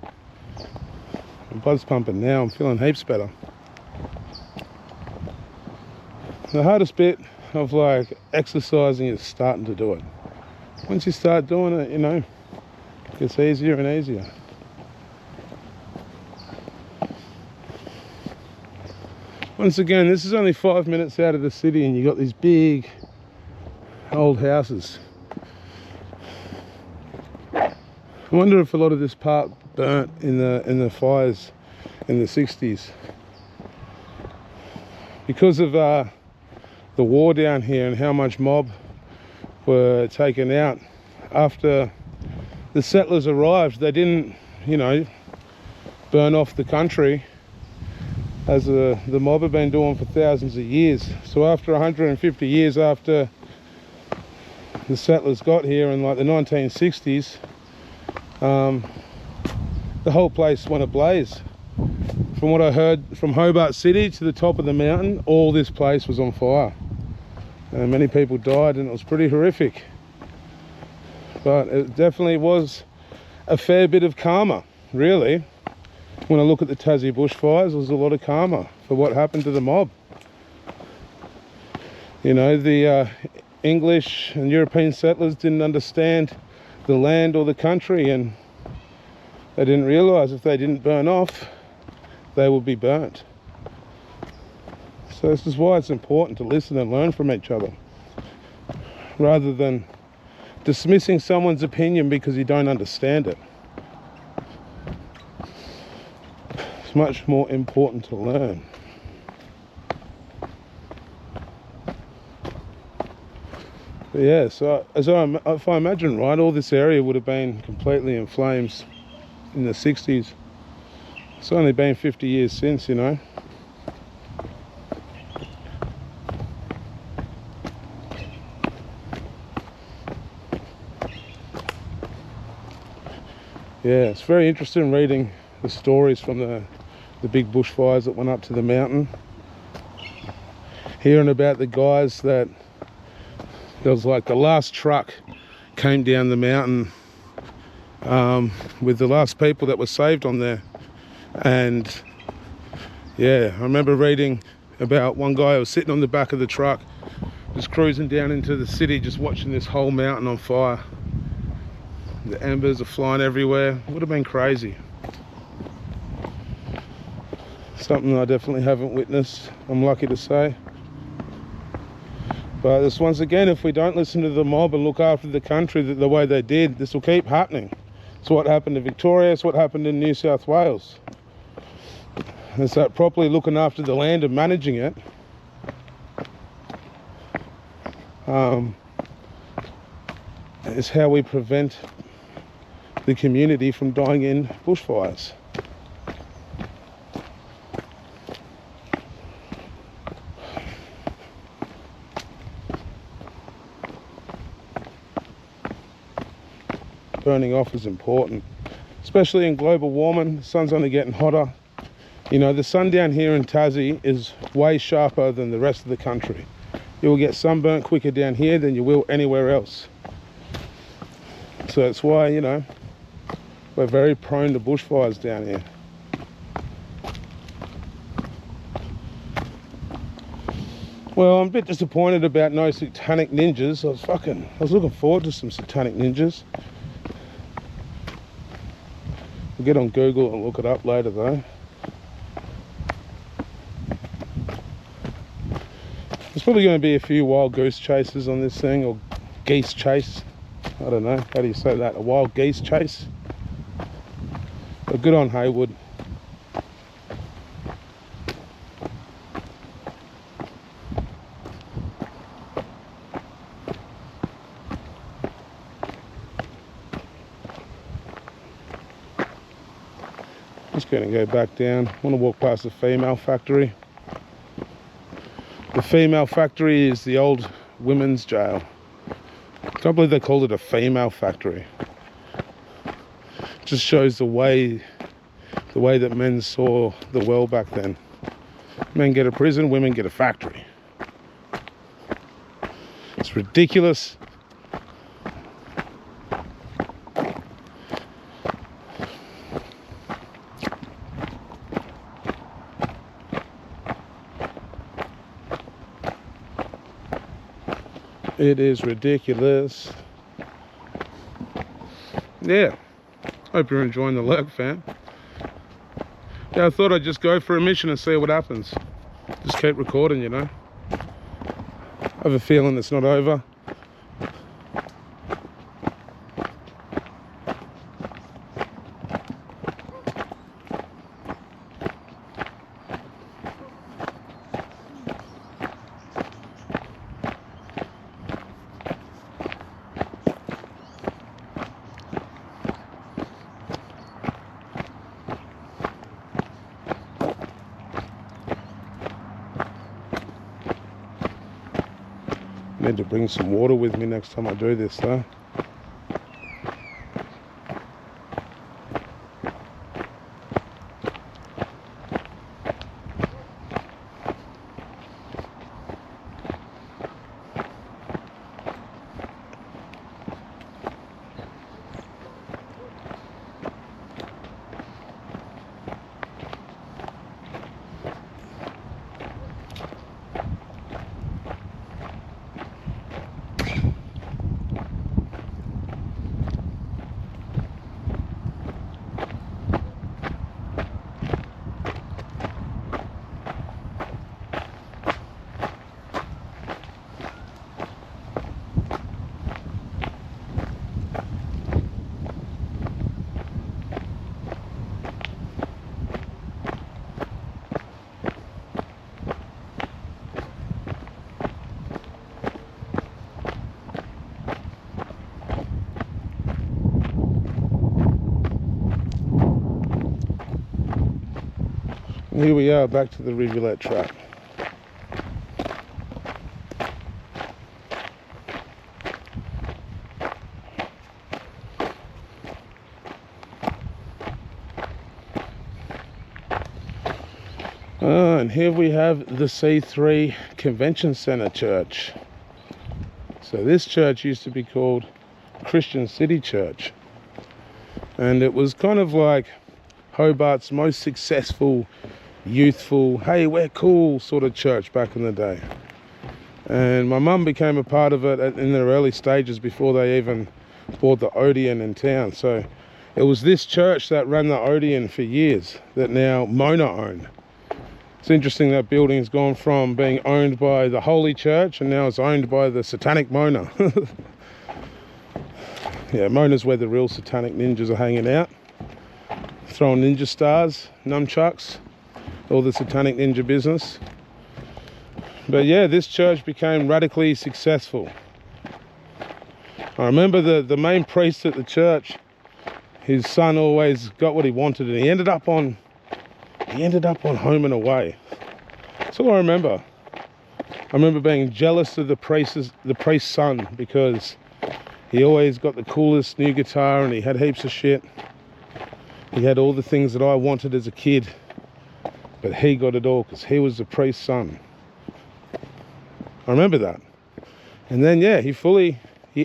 My blood's pumping now. I'm feeling heaps better. The hardest bit of like exercising is starting to do it. Once you start doing it, you know, it gets easier and easier. Once again, this is only 5 minutes out of the city and you got these big old houses. I wonder if a lot of this part burnt in the fires in the 60s. Because of the war down here and how much mob were taken out after the settlers arrived, they didn't, you know, burn off the country as the mob have been doing for thousands of years. So after 150 years after the settlers got here in like the 1960s, the whole place went ablaze. From what I heard, from Hobart City to the top of the mountain, all this place was on fire. And many people died and it was pretty horrific. But it definitely was a fair bit of karma, really. When I look at the Tassie bushfires, there was a lot of karma for what happened to the mob. You know, the English and European settlers didn't understand the land or the country, and they didn't realise if they didn't burn off, they would be burnt. So this is why it's important to listen and learn from each other, rather than dismissing someone's opinion because you don't understand it. It's much more important to learn. But yeah, so if I imagine right, all this area would have been completely in flames in the 60s. It's only been 50 years since, you know. Yeah, it's very interesting reading the stories from the big bushfires that went up to the mountain. Hearing about the guys that, there was like the last truck came down the mountain with the last people that were saved on there. And yeah, I remember reading about one guy who was sitting on the back of the truck, just cruising down into the city, just watching this whole mountain on fire. The embers are flying everywhere. It would have been crazy. Something I definitely haven't witnessed, I'm lucky to say. But this, once again, if we don't listen to the mob and look after the country the way they did, this will keep happening. It's what happened to Victoria, it's what happened in New South Wales. And so properly looking after the land and managing it is how we prevent the community from dying in bushfires. Burning off is important, especially in global warming. The sun's only getting hotter. You know, the sun down here in Tassie is way sharper than the rest of the country. You will get sunburnt quicker down here than you will anywhere else. So that's why, you know, we're very prone to bushfires down here. Well, I'm a bit disappointed about no satanic ninjas. I was looking forward to some satanic ninjas. We'll get on Google and look it up later though. There's probably going to be a few wild goose chases on this thing, or geese chase. I don't know, how do you say that? A wild geese chase? But good on Haywood. Just going to go back down. I want to walk past the female factory. The female factory is the old women's jail. I can't believe they called it a female factory. It just shows the way that men saw the world back then. Men get a prison, women get a factory. It's ridiculous. It is ridiculous. Yeah, hope you're enjoying the Lurk, fam. Yeah, I thought I'd just go for a mission and see what happens. Just keep recording, you know. I have a feeling it's not over. Need to bring some water with me next time I do this though. Here we are, back to the rivulet track. And here we have the C3 Convention Centre Church. So this church used to be called Christian City Church. And it was kind of like Hobart's most successful, youthful, hey, we're cool sort of church back in the day. And my mum became a part of it in their early stages before they even bought the Odeon in town. So it was this church that ran the Odeon for years that now Mona owned. It's interesting that building has gone from being owned by the Holy Church and now it's owned by the Satanic Mona. Yeah, Mona's where the real satanic ninjas are hanging out, throwing ninja stars, nunchucks, all the satanic ninja business. But yeah, this church became radically successful. I remember the main priest at the church, his son always got what he wanted, and he ended up on Home and Away. That's all I remember. I remember being jealous of the priest's son because he always got the coolest new guitar and he had heaps of shit. He had all the things that I wanted as a kid, but he got it all because he was the priest's son. I remember that. And then yeah, he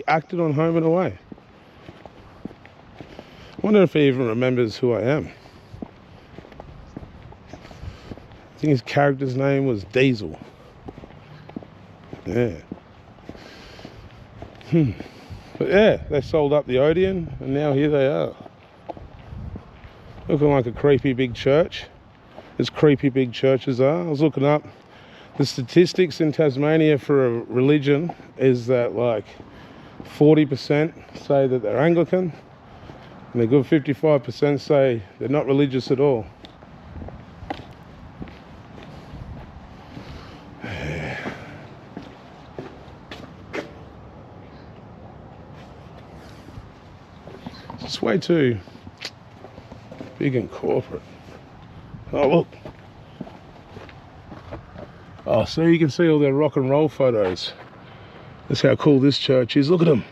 acted on Home and Away. I wonder if he even remembers who I am. I think his character's name was Diesel. Yeah. But yeah, they sold up the Odeon and now here they are. Looking like a creepy big church, as creepy big churches are. I was looking up the statistics in Tasmania for a religion is that like 40% say that they're Anglican and a good 55% say they're not religious at all. It's way too big and corporate. Oh look. Oh, so you can see all their rock and roll photos. That's how cool this church is. Look at them.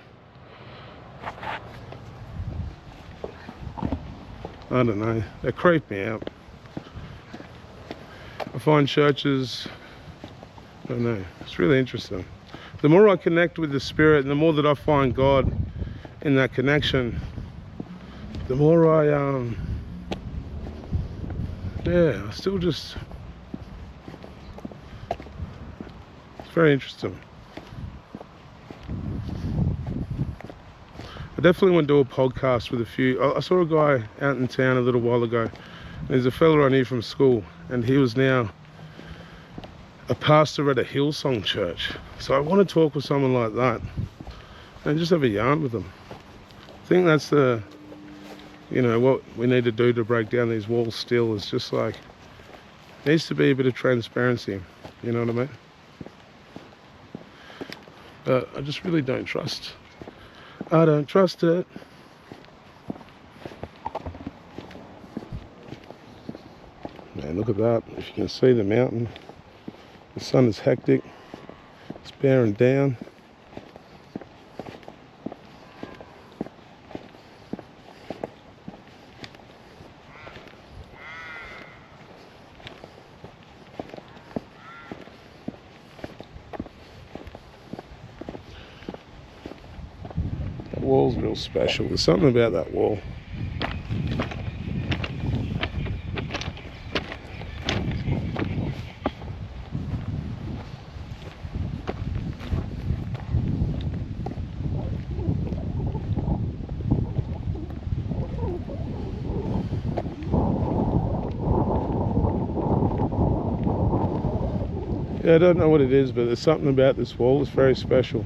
I don't know. They creep me out. I find churches, I don't know, it's really interesting. The more I connect with the Spirit and the more that I find God in that connection, the more I still just, it's very interesting. I definitely want to do a podcast with a few. I saw a guy out in town a little while ago. There's a fella I knew from school and he was now a pastor at a Hillsong church. So I want to talk with someone like that and just have a yarn with them. I think that's the, you know, what we need to do to break down these walls still is just like, needs to be a bit of transparency, you know what I mean? But I just really don't trust. I don't trust it. Man, look at that. If you can see the mountain, the sun is hectic. It's bearing down. That wall's real special. There's something about that wall. Yeah, I don't know what it is, but there's something about this wall that's very special.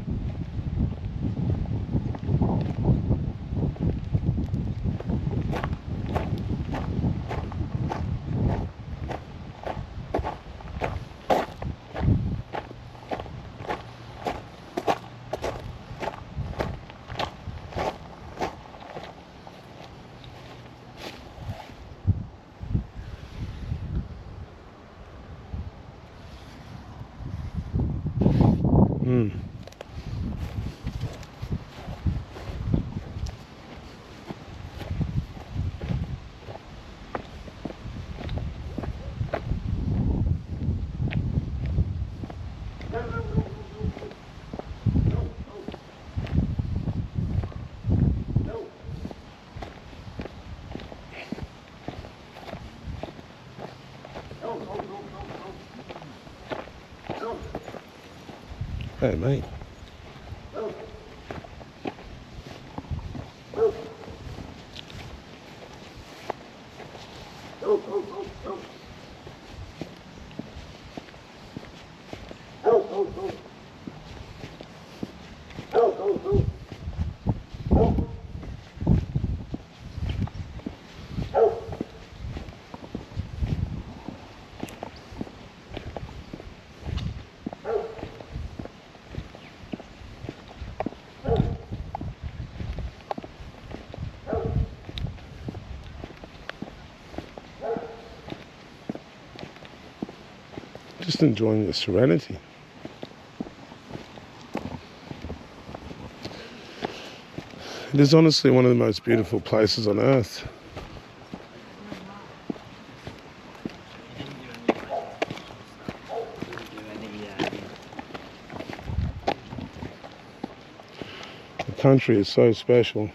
Hey, mate. Just enjoying the serenity. It is honestly one of the most beautiful places on earth. The country is so special.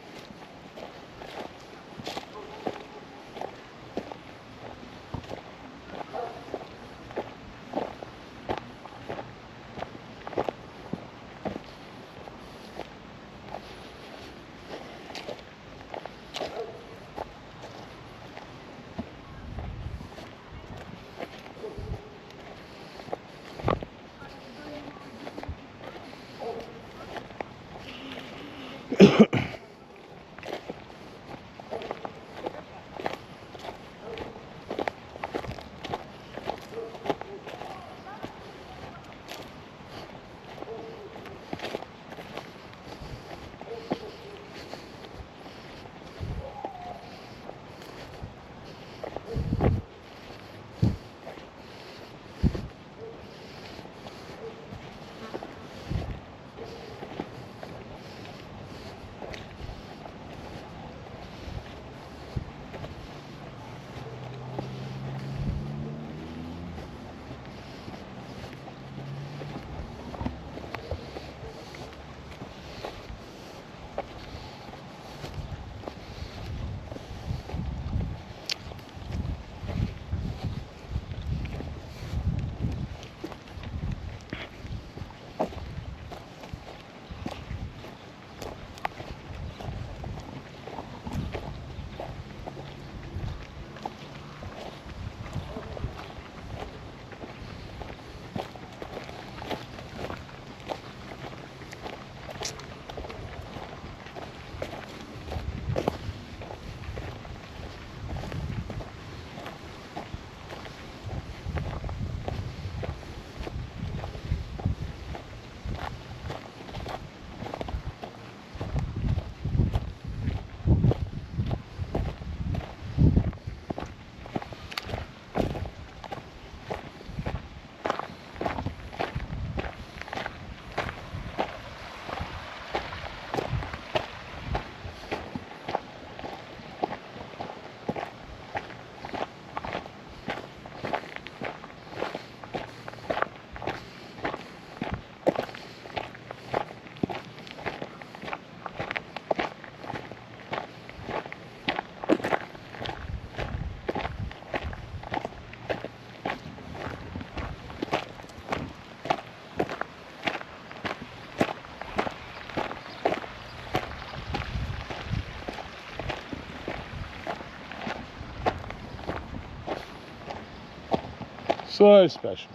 So special.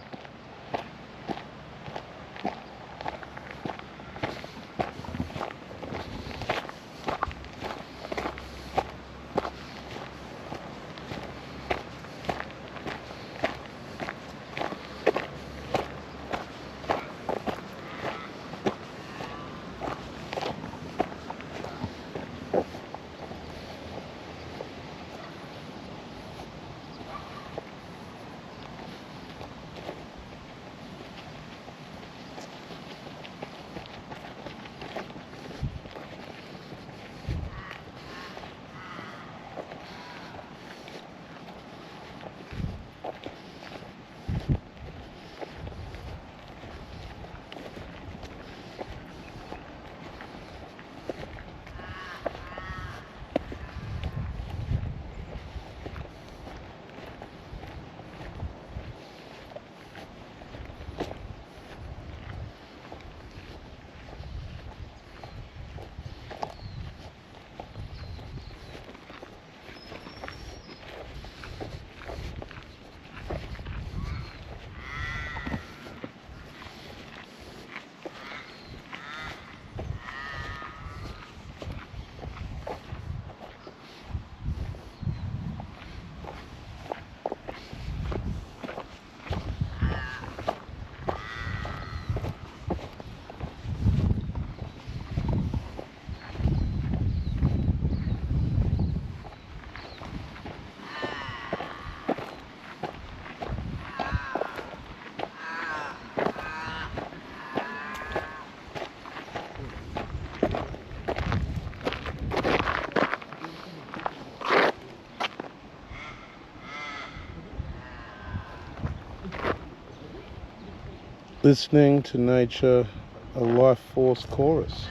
Listening to nature, a life force chorus.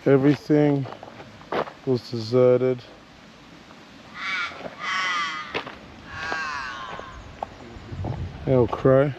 Everything was deserted. El Crow.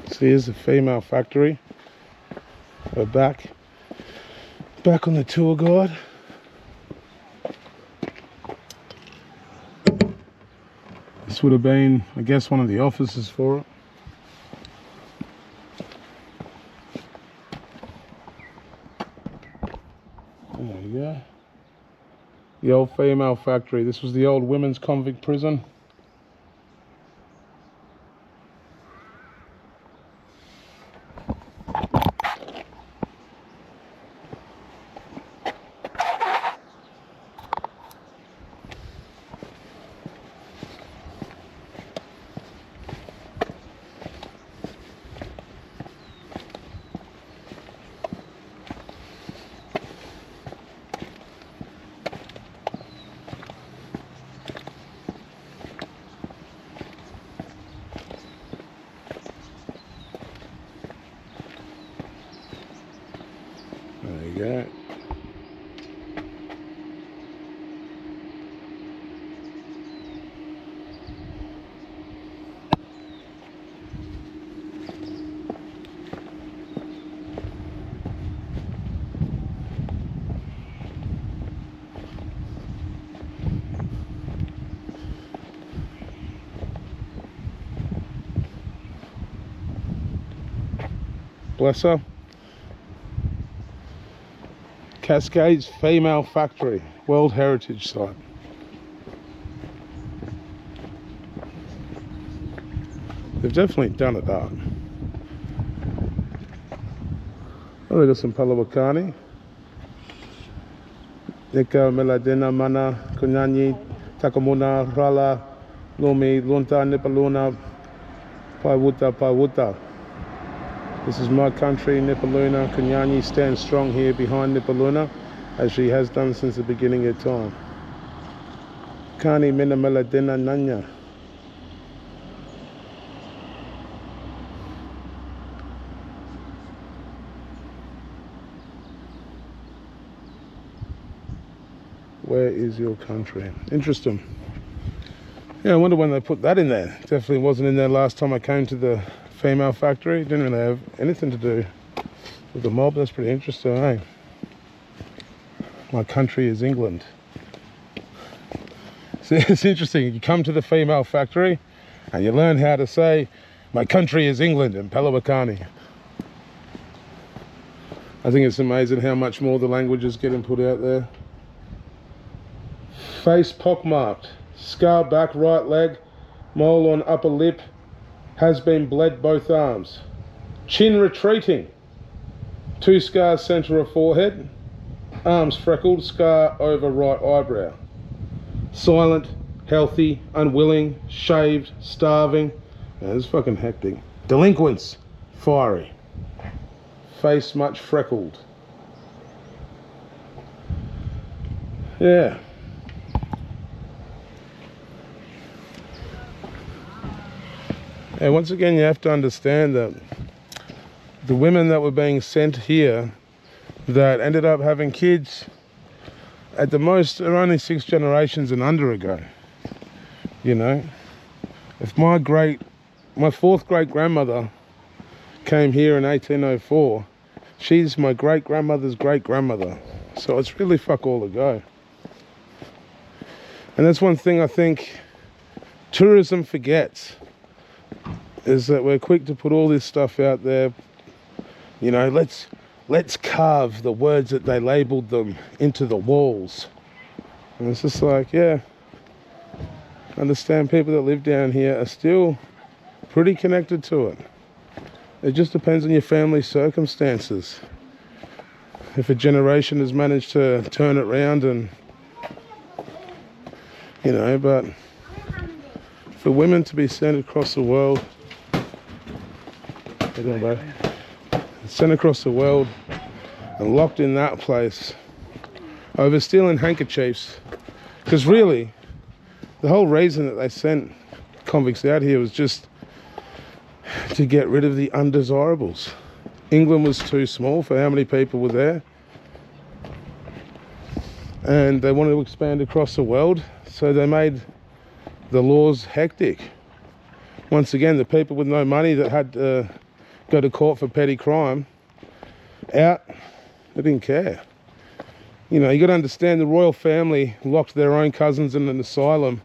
So here's the female factory. We're back on the tour guide. This would have been, I guess, one of the offices for it. There you go. The old female factory. This was the old women's convict prison. There you go. Bless her. Cascade's Female Factory, World Heritage Site. They've definitely done it up. Oh, they got some Palawakani. Nika Meladina Mana, Kunyani, Takamuna, Rala, Lumi, Lunta, Nipaluna, Paiwuta. This is my country, Nipaluna. Kunyani stands strong here behind Nipaluna, as she has done since the beginning of time. Kani Minamela Dina Nanya. Where is your country? Interesting. Yeah, I wonder when they put that in there. Definitely wasn't in there last time I came to the female factory. Didn't really have anything to do with the mob. That's pretty interesting, eh? My country is England. See, it's interesting. You come to the female factory and you learn how to say, my country is England in Palawakani. I think it's amazing how much more the language is getting put out there. Face pockmarked, scar back right leg, mole on upper lip, has been bled both arms. Chin retreating, 2 scars centre of forehead, arms freckled, scar over right eyebrow. Silent, healthy, unwilling, shaved, starving. Man, it's fucking hectic. Delinquents, fiery. Face much freckled. Yeah. And once again, you have to understand that the women that were being sent here that ended up having kids. At the most, they're only 6 generations and under ago. You know, if my 4th great grandmother came here in 1804, she's my great grandmother's great grandmother. So it's really fuck all ago. And that's one thing I think tourism forgets, is that we're quick to put all this stuff out there. You know, let's carve the words that they labeled them into the walls. And it's just like, yeah, understand people that live down here are still pretty connected to it. It just depends on your family circumstances. If a generation has managed to turn it around and, you know, but for women to be sent across the world, sent across the world and locked in that place over stealing handkerchiefs, because really the whole reason that they sent convicts out here was just to get rid of the undesirables. England was too small for how many people were there, and they wanted to expand across the world, so they made the laws hectic. Once again, the people with no money that had to go to court for petty crime, out, they didn't care. You know, you got to understand, the royal family locked their own cousins in an asylum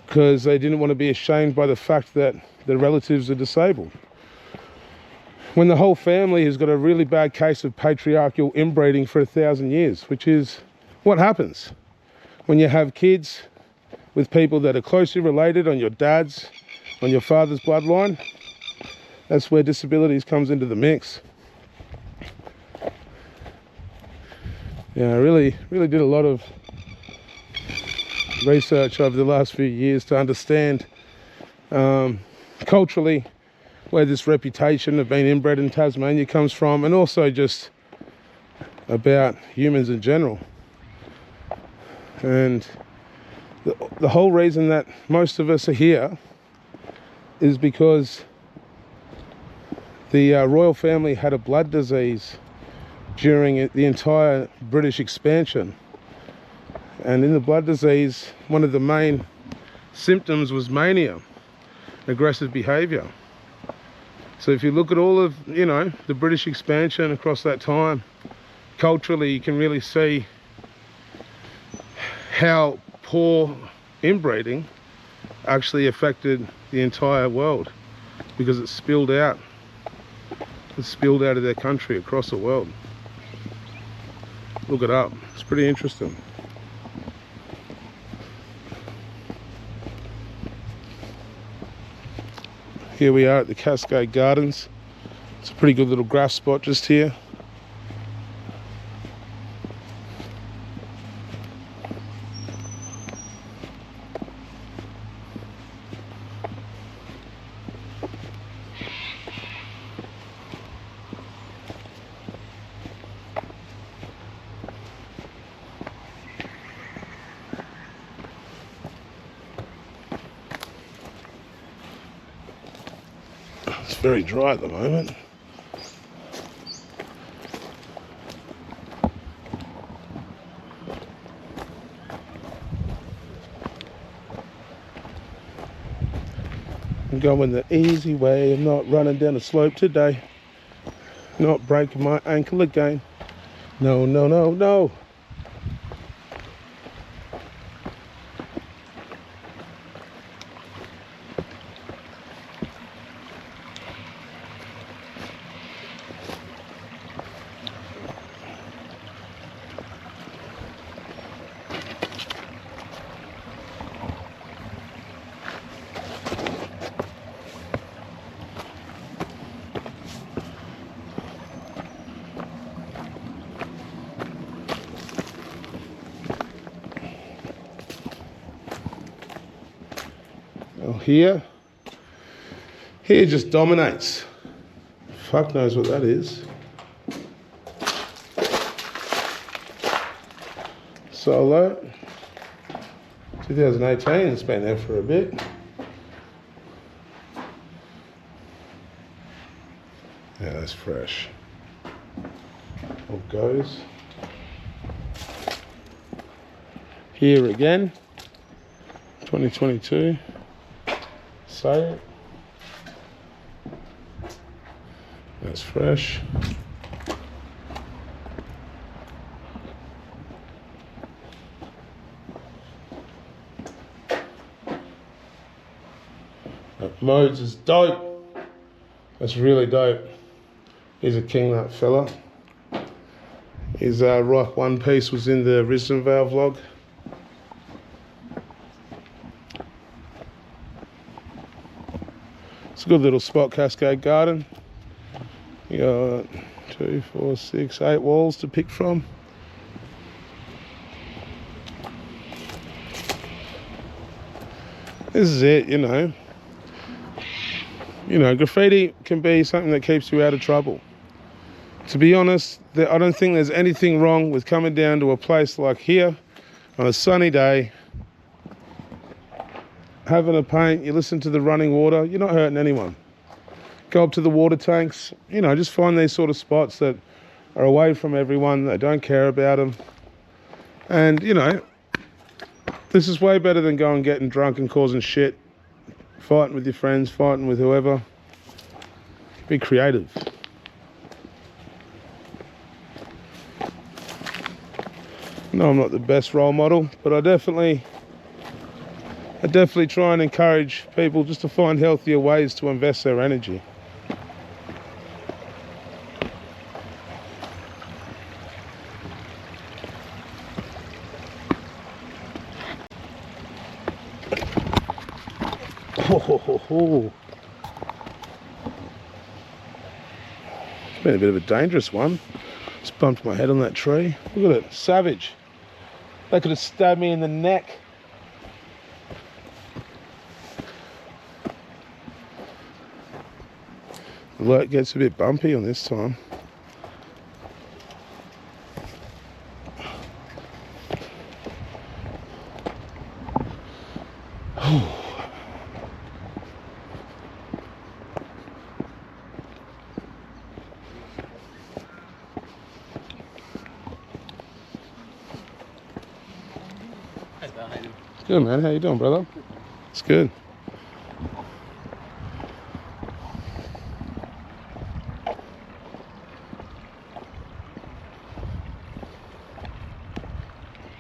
because they didn't want to be ashamed by the fact that their relatives are disabled. When the whole family has got a really bad case of patriarchal inbreeding for 1,000 years, which is what happens when you have kids with people that are closely related on your dad's, on your father's bloodline. That's where disabilities comes into the mix. Yeah, I really did a lot of research over the last few years to understand culturally where this reputation of being inbred in Tasmania comes from, and also just about humans in general. And the whole reason that most of us are here is because the royal family had a blood disease during the entire British expansion. And in the blood disease, one of the main symptoms was mania, aggressive behaviour. So if you look at all of, you know, the British expansion across that time, culturally you can really see how poor inbreeding actually affected the entire world, because it spilled out. It spilled out of their country across the world. Look it up, it's pretty interesting. Here we are at the Cascade Gardens. It's a pretty good little grass spot just here. It's very dry at the moment. I'm going the easy way. I'm not running down the slope today. Not breaking my ankle again. No, no, no, no. Well, here just dominates. Fuck knows what that is. Solo 2018, it's been there for a bit. Yeah, that's fresh. or goes. Here again, 2022. Say it. That's fresh. That Modes is dope. That's really dope. He's a king, that fella. His Rock One Piece was in the Risdenvale vlog. It's a good little spot, Cascade Garden. You got 2, 4, 6, 8 walls to pick from. This is it, you know. You know, graffiti can be something that keeps you out of trouble. To be honest, I don't think there's anything wrong with coming down to a place like here on a sunny day, having a paint, you listen to the running water, you're not hurting anyone. Go up to the water tanks, you know, just find these sort of spots that are away from everyone, they don't care about them. And, you know, this is way better than going getting drunk and causing shit, fighting with your friends, fighting with whoever. Be creative. No, I'm not the best role model, but I definitely try and encourage people just to find healthier ways to invest their energy. It's been a bit of a dangerous one. Just bumped my head on that tree. Look at it, savage. They could have stabbed me in the neck. The Lurk gets a bit bumpy on this time. Good, man. How you doing, brother? It's good.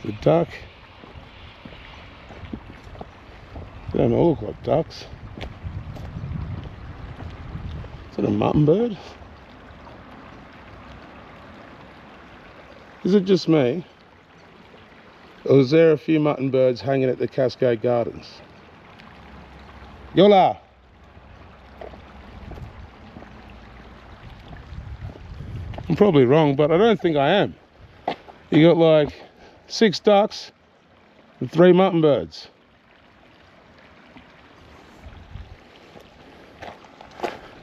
The duck. They don't all look like ducks. Is that a mutton bird? Is it just me? Or is there a few mutton birds hanging at the Cascade Gardens? Yola! I'm probably wrong, but I don't think I am. You got like 6 ducks and 3 mutton birds.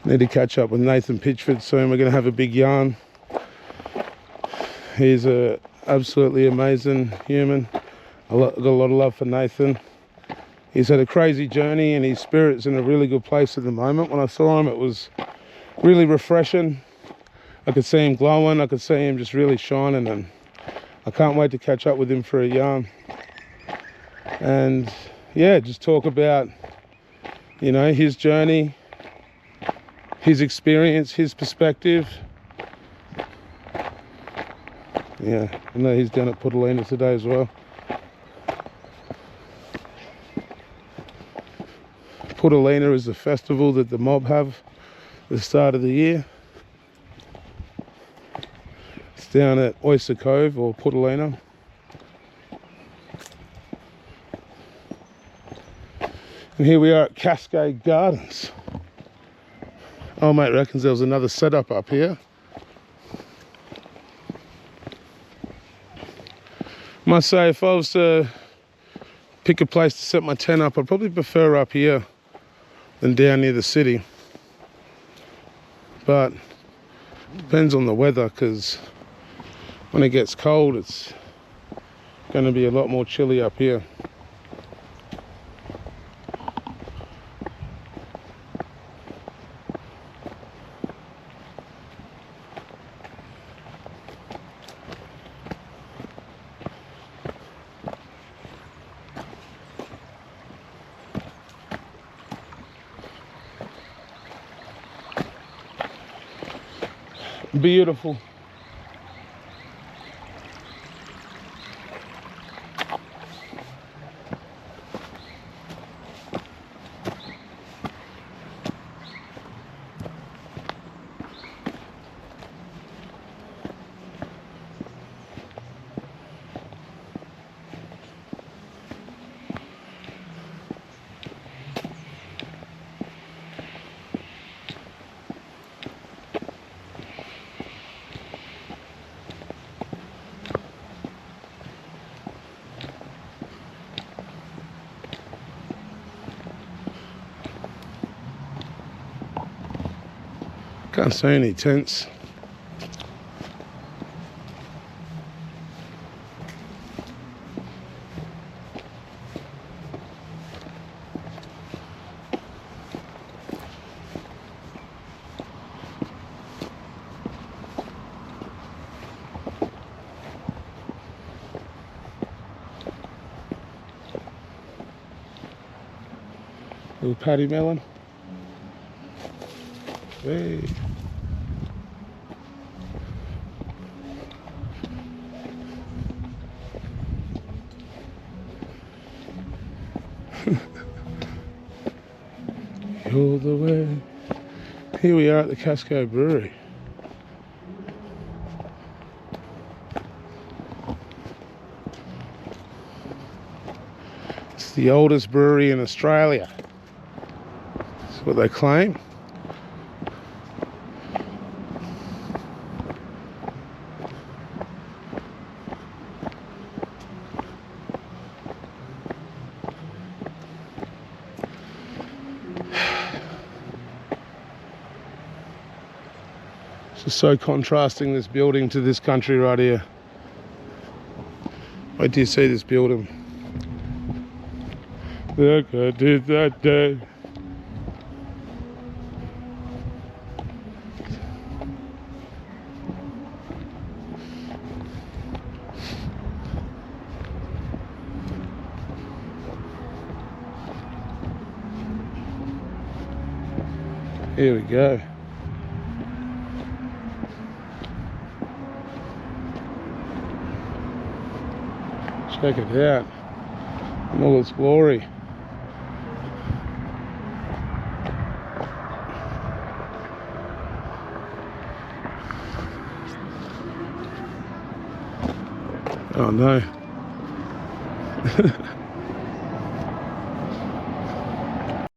Need to catch up with Nathan Pitchford soon. We're going to have a big yarn. He's a absolutely amazing human. Got a lot of love for Nathan. He's had a crazy journey and his spirit's in a really good place at the moment. When I saw him, it was really refreshing. I could see him glowing, I could see him just really shining, and I can't wait to catch up with him for a yarn. And yeah, just talk about, you know, his journey, his experience, his perspective. Yeah, I know he's down at Puddalina today as well. Puddalina is the festival that the mob have at the start of the year. It's down at Oyster Cove or Puddalina. And here we are at Cascade Gardens. Oh, mate reckons there was another setup up here. I must say, if I was to pick a place to set my tent up, I'd probably prefer up here than down near the city. But depends on the weather, because when it gets cold, it's going to be a lot more chilly up here. Beautiful. Can't see any tents. Little paddy melon. Hey. All the way. Here we are at the Cascade Brewery. It's the oldest brewery in Australia. That's what they claim. It's just so contrasting, this building to this country right here. Wait till you see this building. Like I did that day. Here we go. Check it out in all its glory. Oh no.